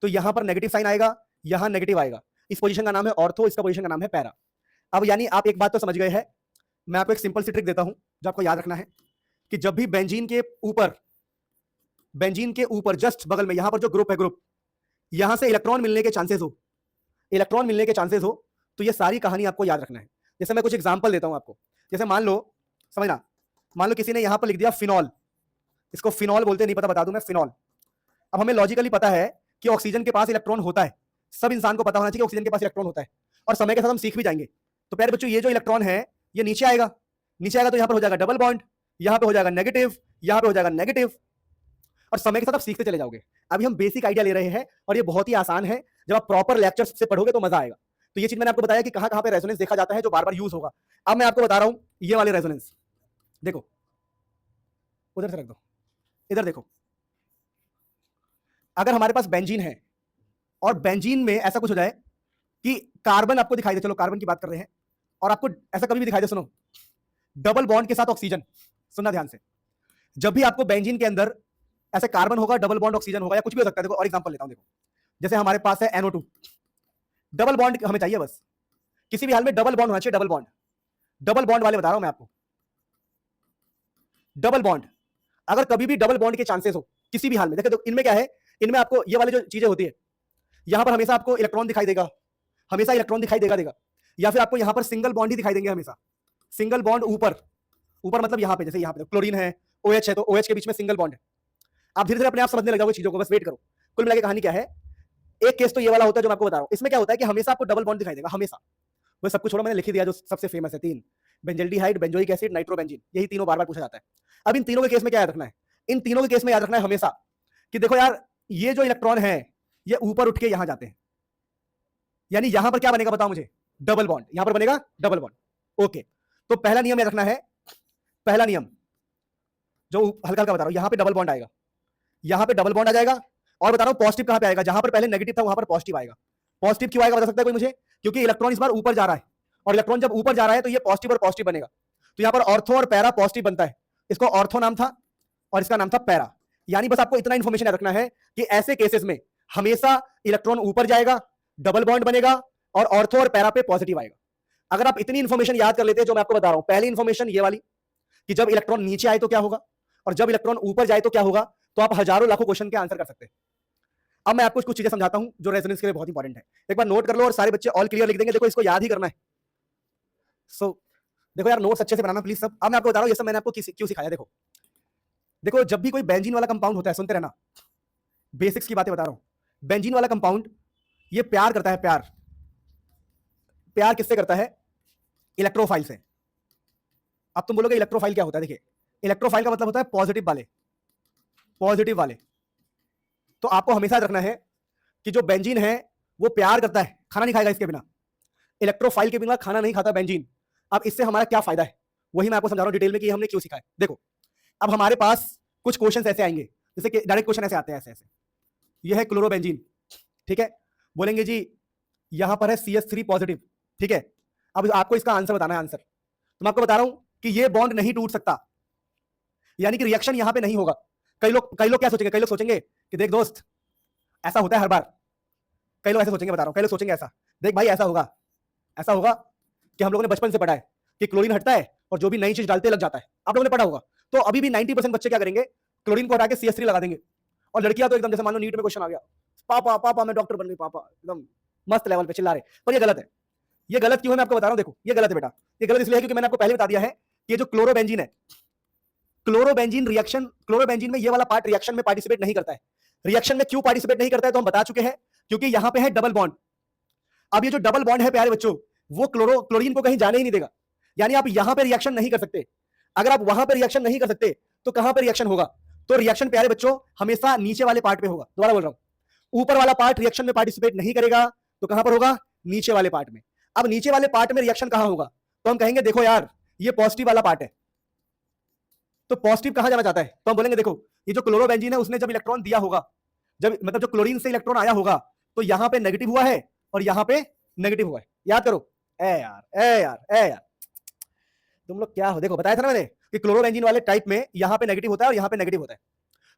तो यहां पर नेगेटिव साइन आएगा, यहां नेगेटिव आएगा। इस पोजीशन का नाम है ऑर्थो, इसका पोजीशन का नाम है पैरा। अब यानी आप एक बात तो समझ गए हैं। मैं आपको एक सिंपल सी ट्रिक देता हूं जो आपको याद रखना है कि जब भी बेंजीन के ऊपर जस्ट बगल में यहां पर जो ग्रुप है, ग्रुप यहां से इलेक्ट्रॉन मिलने के चांसेस हो, तो ये सारी कहानी आपको याद रखना है। जैसे मैं कुछ एग्जांपल देता हूं आपको। जैसे मान लो, समझना, मान लो किसी ने यहां पर लिख दिया फिनॉल, इसको फिनॉल बोलते नहीं पता, बता दूं मैं, फिनॉल। अब हमें लॉजिकली पता है कि ऑक्सीजन के पास इलेक्ट्रॉन होता है, सब इंसान को पता होना चाहिए कि ऑक्सीजन के पास इलेक्ट्रॉन होता है, और समय के साथ हम सीख भी जाएंगे। तो प्यारे बच्चों, ये जो इलेक्ट्रॉन है ये नीचे आएगा तो यहां पर हो जाएगा डबल बॉन्ड, यहां पे हो जाएगा नेगेटिव, यहां पे हो जाएगा नेगेटिव, और समय के साथ आप सीखते चले जाओगे। अभी हम बेसिक आइडिया ले रहे हैं और ये बहुत ही आसान है। जब आप प्रॉपर लेक्चर से पढ़ोगे तो मजा आएगा। तो ये चीज मैंने आपको बताया कि कहां कहां पे रेजोनेंस देखा जाता है जो बार बार यूज होगा। अब मैं आपको बता रहा हूं ये वाले रेजोनेंस, देखो उधर से रख दो, इधर देखो। अगर हमारे पास बेंजीन है और बेंजीन में ऐसा कुछ हो जाए कि कार्बन आपको दिखाई दे, चलो कार्बन की बात कर रहे हैं, और आपको ऐसा कभी भी दिखाई दे, सुनो, डबल बॉन्ड के साथ ऑक्सीजन, सुनना ध्यान से, जब भी आपको बेंजीन के अंदर ऐसे कार्बन होगा, डबल बॉन्ड ऑक्सीजन होगा, या कुछ भी हो सकता है। देखो और एग्जांपल लेता हूं, देखो जैसे हमारे पास है NO2, डबल बॉन्ड हमें चाहिए, बस किसी भी हाल में डबल बॉन्ड होना चाहिए। डबल बॉन्ड वाले बता रहा हूं मैं आपको। डबल बॉन्ड, अगर कभी भी डबल बॉन्ड के चांसेस हो किसी भी हाल में, देखो तो इनमें क्या है, इनमें आपको ये वाली जो चीजें होती है, यहां पर हमेशा आपको इलेक्ट्रॉन दिखाई देगा, देगा, या फिर आपको यहां पर सिंगल बॉन्ड ही दिखाई देंगे हमेशा। सिंगल बॉन्ड ऊपर मतलब यहां पे, जैसे यहां पे क्लोरीन है, OH है, तो OH के बीच में सिंगल बॉन्ड है। आप धीरे धीरे अपने आप समझने लग जाओगे चीजों को, बस वेट करो। कुल मिला के कहानी क्या है, एक केस तो ये वाला होता है जो मैं आपको बता रहा हूं। इसमें क्या होता है कि हमेशा आपको डबल बॉन्ड दिखाई देगा, हमेशा। वो सब कुछ छोड़ो, मैंने लिख दिया जो सबसे फेमस है, 3, बेंजल्डिहाइड, बेंजोइक एसिड, नाइट्रोबेंजीन, यही तीनों बार बार पूछा जाता है। अब इन तीनों के केस में क्या याद रखना है, इन तीनों के केस में याद रखना है हमेशा कि देखो यार, ये जो इलेक्ट्रॉन है ये ऊपर उठ के यहां जाते हैं, यानी यहां पर क्या बनेगा बताओ मुझे, डबल बॉन्ड, यहां पर बनेगा डबल बॉन्ड। ओके, तो पहला नियम याद रखना है, पहला नियम जो हल्का हल्का बता रहा हूं, यहां पे डबल बॉन्ड आएगा, यहां पे डबल बॉन्ड आ जाएगा, और बता रहा हूं पॉजिटिव कहां पे आएगा, जहां पर पहले नेगेटिव था वहां पर पॉजिटिव आएगा। पॉजिटिव क्यों आएगा बता सकता है कोई मुझे, क्योंकि इलेक्ट्रॉन इस बार ऊपर जा रहा है, और इलेक्ट्रॉन जब ऊपर जा रहा है तो ये पॉजिटिव और पॉजिटिव बनेगा, तो यहां पर ऑर्थो और पैरा पॉजिटिव बनता है। इसको ऑर्थो नाम था और इसका नाम था पैरा। यानी बस आपको इतना इंफॉर्मेशन याद रखना है कि ऐसे केसेस में हमेशा इलेक्ट्रॉन ऊपर जाएगा, डबल बॉन्ड बनेगा, और ऑर्थो और पैरा पे पॉजिटिव आएगा। अगर आप इतनी इंफॉर्मेशन याद कर लेते हैं जो मैं आपको बता रहा हूं, पहली इंफॉर्मेशन ये वाली कि जब इलेक्ट्रॉन नीचे आए तो क्या होगा, और जब इलेक्ट्रॉन ऊपर जाए तो क्या होगा, तो आप हजारों लाखों क्वेश्चन के आंसर कर सकते हैं। अब मैं आपको कुछ चीजें समझाता हूं जो रेजोनेंस के लिए बहुत इंपॉर्टेंट है। एक बार नोट कर लो और सारे बच्चे ऑल क्लियर लिख देंगे, देखो इसको याद ही करना है। देखो यार, नोट्स अच्छे से बनाना प्लीज सब। अब मैं आपको बता रहा हूं ये सब मैंने आपको क्यों सिखाया। देखो देखो, जब भी कोई बेंजीन वाला कंपाउंड होता है, सुनते रहना, बेसिक्स की बातें बता रहा हूं। बेंजीन वाला कंपाउंड ये प्यार करता है, प्यार किससे करता है, इलेक्ट्रोफाइल से। अब तुम बोलोगे इलेक्ट्रोफाइल क्या होता है, देखिए इलेक्ट्रोफाइल का मतलब होता है पॉजिटिव वाले। तो आपको हमेशा याद रखना है कि जो बेंजीन है वो प्यार करता है, खाना नहीं खाएगा इसके बिना, इलेक्ट्रोफाइल के बिना खाना नहीं खाता बेंजीन। अब इससे हमारा क्या फायदा है, वही मैं आपको समझा रहा हूं डिटेल में कि हमने क्यों सिखाया। देखो अब हमारे पास कुछ क्वेश्चन ऐसे आएंगे, जैसे कि डायरेक्ट क्वेश्चन ऐसे आते हैं, ऐसे ये है क्लोरोबेंजीन, ठीक है, बोलेंगे जी यहां पर है CH3 पॉजिटिव, ठीक है। अब आपको इसका आंसर बताना है। आंसर तो मैं आपको बता रहा हूं कि ये बॉन्ड नहीं टूट सकता, यानी कि रिएक्शन यहां पे नहीं होगा। कई लोग क्या सोचेंगे, कई लोग सोचेंगे कि देख दोस्त ऐसा होता है हर बार, कई लोग ऐसे सोचेंगे, बता रहा हूं, कई लोग सोचेंगे ऐसा, देख भाई ऐसा होगा कि हम लोगों ने बचपन से पढ़ा है कि क्लोरीन हटता है और जो भी नई चीज डालते लग जाता है, आप लोगों ने पढ़ा होगा। तो अभी भी 90% बच्चे क्या करेंगे, क्लोरीन को हटा के CH3 लगा देंगे। और लड़कियां तो एकदम, जैसे मान लो नीट में क्वेश्चन आ गया, पापा मैं डॉक्टर बन गई, पापा एकदम मस्त लेवल पे चिल्ला रहे। पर ये गलत है। ये गलत क्यों है मैं आपको बता रहा हूं। देखो ये गलत है बेटा, ये गलत इसलिए है क्योंकि मैंने आपको पहले बता दिया है कि ये जो क्लोरोबेंजीन है, क्लोरोबेंजीन में ये वाला पार्ट रिएक्शन में पार्टिसिपेट नहीं करता है। रिएक्शन में क्यों पार्टिसिपेट नहीं करता है तो हम बता चुके हैं, क्योंकि यहां पे है डबल बॉन्ड। अब ये जो डबल बॉन्ड है प्यारे बच्चों, वो क्लोरीन को कहीं जाने ही नहीं देगा, यानी आप यहां पे रिएक्शन नहीं कर सकते। अगर आप वहां पे रिएक्शन नहीं कर सकते तो कहां पे रिएक्शन होगा, तो रिएक्शन प्यारे बच्चों हमेशा नीचे वाले पार्ट पे होगा। दोबारा बोल रहा हूं, ऊपर वाला पार्ट रिएक्शन में पार्टिसिपेट नहीं करेगा, तो कहां पर होगा, नीचे वाले पार्ट में। अब नीचे वाले पार्ट में रिएक्शन कहां होगा, तो हम कहेंगे देखो यार ये पॉजिटिव वाला पार्ट है, तो पॉजिटिव कहां जाना चाहता है, तो हम बोलेंगे देखो ये जो क्लोरोबेंजीन है उसने जब इलेक्ट्रॉन दिया होगा, जब मतलब जो क्लोरीन से इलेक्ट्रॉन आया होगा, तो यहां पे नेगेटिव हुआ है और यहां पे नेगेटिव हुआ है। याद करो, ए यार तुम लोग क्या हो, देखो बताया था ना मैंने कि क्लोरोबेंजीन वाले टाइप में यहां पे नेगेटिव होता है और यहां पे नेगेटिव होता है।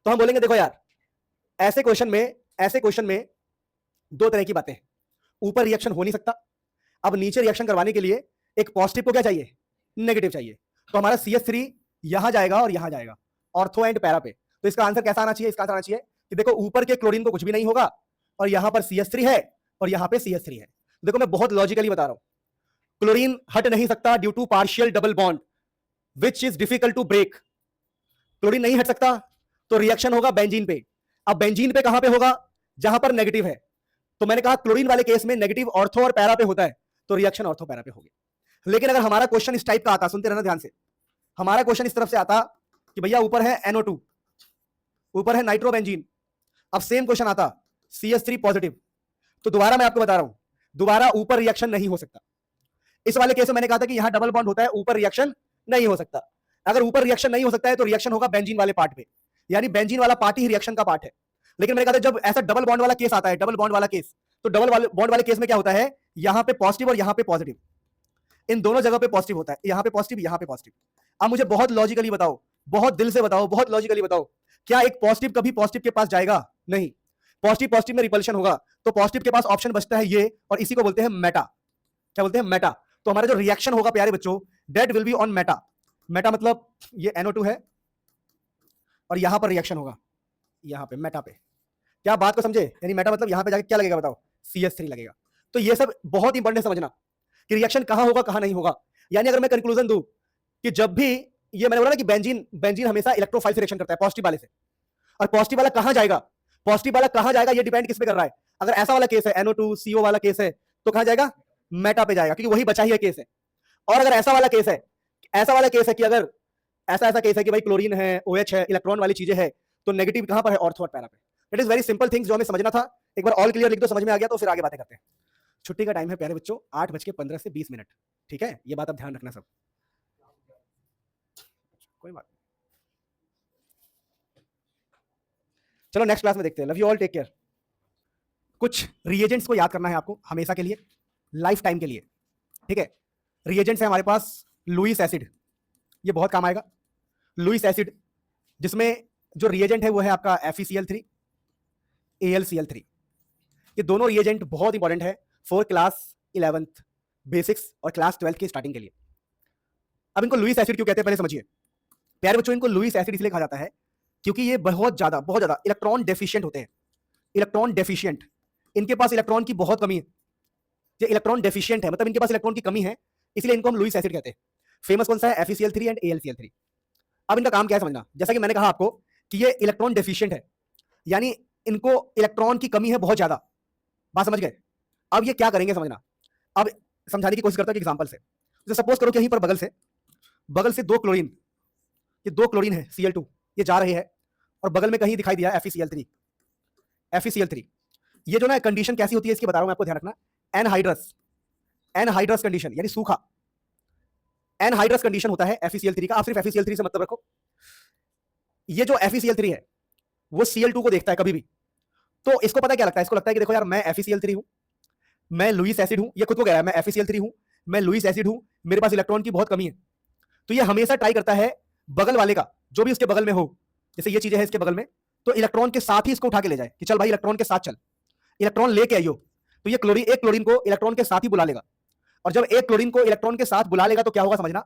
तो हम बोलेंगे देखो यार, ऐसे क्वेश्चन में दो तरह की बातें हैं। ऊपर रिएक्शन हो नहीं सकता, अब नीचे रिएक्शन करवाने के लिए एक पॉजिटिव को क्या चाहिए, नेगेटिव चाहिए। तो हमारा CH3 यहां जाएगा और यहां जाएगा, ऑर्थो एंड पैरा पे। तो इसका आंसर कैसा आना चाहिए, इसका आंसर आना चाहिए कि देखो ऊपर के क्लोरीन को कुछ भी नहीं होगा और यहां पर CH3 है और यहां पे CH3 है। देखो मैं बहुत लॉजिकली बता रहा हूं, क्लोरीन हट नहीं सकता due to partial double bond which is difficult to break. Chlorine नहीं हट सकता तो रिएक्शन होगा बेंजीन पे। अब बेंजीन पे कहां पे होगा, जहां पर नेगेटिव है। तो मैंने कहा क्लोरीन वाले केस में नेगेटिव ऑर्थो और पैरा पे होता है, तो रिएक्शन ऑर्थो पैरा पे होगी। लेकिन अगर हमारा क्वेश्चन इस टाइप का आता, सुनते रहना ध्यान से, हमारा क्वेश्चन इस तरफ से आता कि भैया ऊपर है NO2, ऊपर है नाइट्रोबेंजीन, अब सेम क्वेश्चन आता CH3 पॉजिटिव, तो दोबारा मैं आपको बता रहा हूं, दोबारा ऊपर रिएक्शन नहीं हो सकता। इस वाले केस में मैंने कहा था कि यहां डबल बॉन्ड होता है, ऊपर रिएक्शन नहीं हो सकता। अगर ऊपर रिएक्शन नहीं हो सकता है तो रिएक्शन होगा बेंजीन वाले पार्ट पे, यानी बेंजीन वाला पार्ट ही रिएक्शन का पार्ट है। लेकिन मैंने कहा था जब ऐसा डबल बॉन्ड वाला केस आता है, डबल बॉन्ड वाला केस, तो डबल बॉन्ड वाले केस में क्या होता है, यहां पे पॉजिटिव और यहां पे पॉजिटिव, इन दोनों जगह पे पॉजिटिव होता है, यहां पे पॉजिटिव यहां पे पॉजिटिव। अब मुझे बहुत लॉजिकली बताओ, बहुत दिल से बताओ, बहुत लॉजिकली बताओ, क्या एक पॉजिटिव कभी पॉजिटिव के पास जाएगा? नहीं, पॉजिटिव पॉजिटिव में रिपल्शन होगा, तो पॉजिटिव के पास ऑप्शन बचता है ये, और इसी को बोलते हैं मेटा। क्या बोलते हैं, मेटा। तो हमारा जो रिएक्शन होगा प्यारे बच्चों, that will be on meta. Meta मतलब ये NO2 है और यहां पर रिएक्शन होगा, यहां पे मेटा पे। क्या बात को समझे, यानी मेटा मतलब यहां पे जाके क्या लगेगा बताओ, CH3 लगेगा। तो ये सब बहुत इंपॉर्टेंट है समझना कि रिएक्शन कहां होगा कहां नहीं होगा। यानी अगर मैं कंक्लूजन दूं कि जब भी ये मैंने बोला ना कि बेंजीन हमेशा इलेक्ट्रोफाइल से रिएक्शन करता है पॉजिटिव वाले से, और पॉजिटिव वाला कहां जाएगा, पॉजिटिव वाला कहां जाएगा ये डिपेंड किस पे कर रहा है। अगर ऐसा वाला केस है NO2 CO वाला केस है तो कहां जाएगा, मेटा पे जाएगा, क्योंकि वही बचा ही है केस है। और अगर ऐसा वाला केस है, ऐसा वाला केस है कि अगर ऐसा केस है कि भाई क्लोरीन है, OH है, इलेक्ट्रॉन वाली चीजें है, तो नेगेटिव कहां पर है, ऑर्थो और पैरा पे। It is very simple things जो हमें समझना था। एक बार ऑल क्लियर लिख दो, समझ में आ गया तो फिर आगे बातें करते हैं। छुट्टी का टाइम है प्यारे बच्चों, 8:15 से 20 मिनट, ठीक है, ये बात आप ध्यान रखना सब। कोई बात नहीं, चलो नेक्स्ट क्लास में देखते हैं। Love you all, take care. कुछ रिएजेंट्स को याद करना है आपको हमेशा के लिए, लाइफ टाइम के लिए, ठीक है। रिएजेंट्स है हमारे पास लुईस एसिड, ये बहुत काम आएगा। लुईस एसिड जिसमें जो रिएजेंट है वो है आपका FeCl3 AlCl3। ये दोनों रिएजेंट बहुत इंपॉर्टेंट है फॉर क्लास 11th बेसिक्स और क्लास 12th की स्टार्टिंग के लिए। अब इनको लुईस एसिड क्यों कहते हैं पहले समझिए प्यारे बच्चों। इनको लुईस एसिड इसलिए कहा जाता है क्योंकि ये बहुत ज्यादा इलेक्ट्रॉन डेफिशिएंट होते हैं। इलेक्ट्रॉन डेफिशिएंट, इनके पास इलेक्ट्रॉन की बहुत कमी है। ये इलेक्ट्रॉन डेफिशिएंट है मतलब इनके पास इलेक्ट्रॉन की कमी है, इसलिए इनको हम लुईस एसिड कहते हैं। फेमस कौन सा है, FeCl3 एंड AlCl3। अब इनका काम क्या है समझना, जैसा कि मैंने कहा आपको कि ये इलेक्ट्रॉन डेफिशिएंट है, यानी इनको इलेक्ट्रॉन की कमी है बहुत ज्यादा। बात समझ गए। अब ये क्या करेंगे समझना, अब समझाने की कोशिश करता हूं एक एग्जांपल से। तो सपोज करो कि यहीं पर बगल से दो क्लोरीन, ये दो क्लोरीन है Cl2, ये जा रहे हैं और बगल में कहीं दिखाई दिया FeCl3। ये जो ना कंडीशन कैसी होती है इसकी बता रहा हूं मैं आपको, ध्यान रखना। एनहाइड्रस कंडीशन यानी सूखा, एनहाइड्रस कंडीशन होता है FeCl3 का। आप सिर्फ FeCl3 से मतलब रखो। ये जो FeCl3 है वो Cl2 को देखता है कभी भी, तो इसको पता क्या लगता है, इसको लगता है कि देखो यार मैं FeCl3 हूं, मैं लुईस एसिड हूं। ये खुद को कह रहा है मैं FeCl3 हूं, मैं लुईस एसिड हूं, मेरे पास इलेक्ट्रॉन की बहुत कमी है। तो ये हमेशा ट्राई करता है बगल वाले का, जो भी उसके बगल में हो, जैसे ये चीजें हैं इसके बगल में, तो इलेक्ट्रॉन के साथ ही इसको उठा के ले जाए कि चल भाई इलेक्ट्रॉन के साथ चल, इलेक्ट्रॉन लेके आइयो। तो ये एक क्लोरीन को इलेक्ट्रॉन के साथ ही बुला लेगा, और जब एक क्लोरीन को इलेक्ट्रॉन के साथ बुला लेगा तो क्या होगा समझना।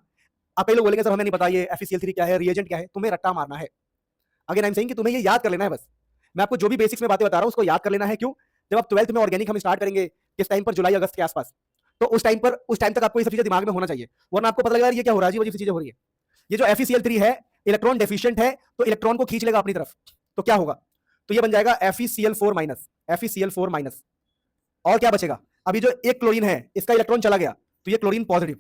आप कई लोग बोलेंगे सर हमें नहीं पता ये FeCl3 क्या है, रिएजेंट क्या है, तुम्हें रट्टा मारना है। अगेन आई एम सेइंग कि तुम्हें ये याद कर लेना है बस। मैं आपको जो भी बेसिक्स में बातें बता रहा हूं उसको याद कर लेना है। क्यों, जब आप 12th में ऑर्गेनिक हम स्टार्ट करेंगे किस टाइम पर, जुलाई अगस्त के आसपास, तो उस टाइम तक आपको ये सब चीजें दिमाग में होना चाहिए, वरना आपको पता लगेगा ये क्या हो रहा है, अजीब अजीब चीजें हो रही है। ये जो FeCl3 है इलेक्ट्रॉन डेफिशिएंट है, तो इलेक्ट्रॉन को खींच लेगा अपनी तरफ, तो क्या होगा, तो ये बन जाएगा FeCl4 माइनस। और क्या बचेगा, अभी जो एक क्लोरीन है इसका इलेक्ट्रॉन चला गया, तो ये क्लोरीन पॉजिटिव।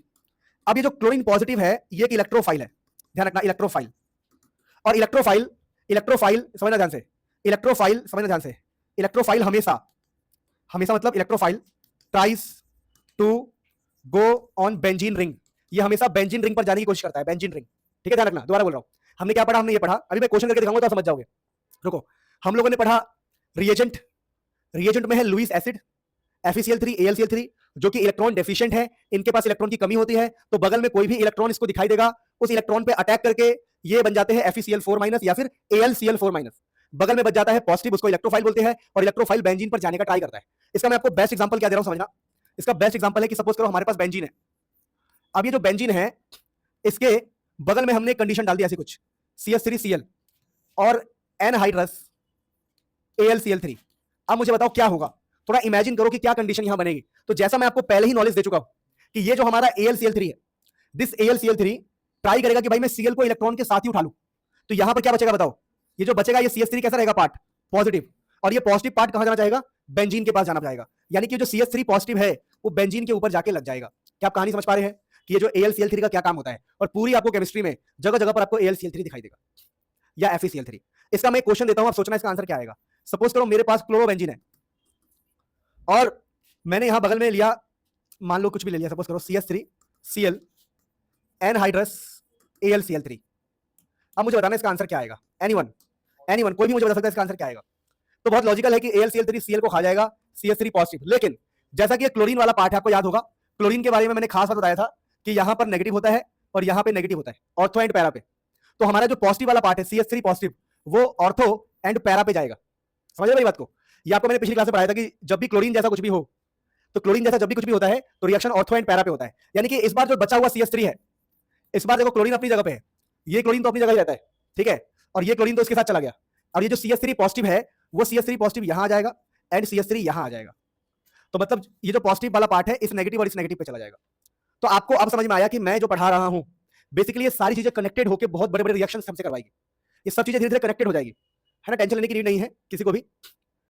अब ये जो क्लोरीन पॉजिटिव है ये एक इलेक्ट्रोफाइल है, ध्यान रखना, इलेक्ट्रोफाइल। और इलेक्ट्रोफाइल समझना ध्यान से, इलेक्ट्रोफाइल हमेशा मतलब electrophile tries to go on benzene ring. ये हमेशा बेंजीन रिंग पर जाने की कोशिश करता है, बेंजीन रिंग, ठीक है, ध्यान रखना। दोबारा बोल रहा हूं, हमने क्या पढ़ा, हमने ये पढ़ा, अभी मैं क्वेश्चन करके दिखाऊंगा तो समझ जाओगे। रुको, हम लोगों ने पढ़ा रिएजेंट में है लुईस एसिड, FeCl3 AlCl3, जो कि इलेक्ट्रॉन डेफिशिएंट है, इनके पास इलेक्ट्रॉन की कमी होती है, तो बगल में कोई भी इलेक्ट्रॉन इसको दिखाई देगा, उस इलेक्ट्रॉन पे अटैक करके ये बन जाते हैं FeCl4- या फिर AlCl4-। बगल में बच जाता है पॉजिटिव, उसको इलेक्ट्रोफाइल बोलते हैं, और इलेक्ट्रोफाइल बेंजीन पर जाने का ट्राई करता है। इसका मैं आपको बेस्ट एग्जांपल क्या दे रहा हूं समझना। इसका बेस्ट एग्जांपल है कि सपोज करो हमारे पास बेंजीन है। अब ये जो बेंजीन है, इसके बगल में हमने कंडीशन डाल दी ऐसी कुछ, CH3Cl और एनहाइड्रस AlCl3। अब मुझे बताओ क्या होगा, थोड़ा इमेजिन करो कि क्या कंडीशन यहां बनेगी। तो जैसा मैं आपको पहले ही नॉलेज दे चुका हूं कि ये जो हमारा AlCl3 है, दिस AlCl3 ट्राई करेगा कि भाई मैं Cl को इलेक्ट्रॉन के साथ ही उठा लूं। तो यहां पर क्या बचेगा बताओ, ये जो बचेगा ये CH3 कैसा रहेगा पार्ट, पॉजिटिव, और ये पॉजिटिव पार्ट कहां जाना चाहेगा, बेंजीन के पास जाना चाहेगा। यानी कि जो CH3 पॉजिटिव है वो बेंजीन के ऊपर जाके लग जाएगा। क्या आप कहानी समझ पा रहे हैं कि ये जो AlCl3 का क्या काम होता है। और पूरी आपको केमिस्ट्री में जगह जगह पर आपको AlCl3 दिखाई देगा या FeCl3। इसका मैं एक क्वेश्चन देता हूं, आप सोचना इसका आंसर क्या आएगा। सपोज करो मेरे पास क्लोरोबेंजीन है और मैंने यहां बगल में लिया, मान लो कुछ भी ले लिया, सपोज करो CH3Cl एनहाइड्रस AlCl3। अब मुझे बताना इसका आंसर क्या आएगा। एनीवन कोई भी मुझे बता सकता है इसका आंसर क्या आएगा। तो बहुत लॉजिकल है कि AlCl3 Cl को खा जाएगा, CH3 पॉजिटिव। लेकिन जैसा कि ये क्लोरीन वाला पार्ट है, आपको याद होगा क्लोरीन के बारे में मैंने खास बात बताया था कि यहां पर नेगेटिव होता है और यहां पे नेगेटिव होता है, ऑर्थो एंड पैरा पे। तो हमारा जो पॉजिटिव वाला पार्ट है CH3 पॉजिटिव, वो ऑर्थो एंड पैरा पे जाएगा। समझ रहे बात को। ये आपको मैंने पिछली क्लास में पढ़ाया था कि जब भी क्लोरीन जैसा कुछ भी हो, तो क्लोरीन जैसा जब भी कुछ भी होता है तो रिएक्शन ऑर्थो एंड पैरा पे होता है। यानी कि इस बार जो बचा हुआ CH3 है, इस बार देखो क्लोरीन अपनी जगह पे है, ये क्लोरीन तो अपनी जगह ही रहता है, ठीक है, और ये क्लोरीन तो इसके साथ चला गया। और ये जो CH3 पॉजिटिव है वो CH3 पॉजिटिव यहां आ जाएगा एंड CH3 यहां आ जाएगा। तो मतलब ये जो पॉजिटिव वाला पार्ट है इस नेगेटिव और इस नेगेटिव पे चला जाएगा। तो आपको अब समझ में आया कि मैं जो पढ़ा रहा हूं बेसिकली ये सारी चीजें कनेक्टेड होकर बहुत बड़े बड़े रिएक्शन हमसे करवाएगी। ये सब चीजें धीरे धीरे कनेक्टेड हो जाएगी, है ना। टेंशन लेने की नीड नहीं है किसी को भी।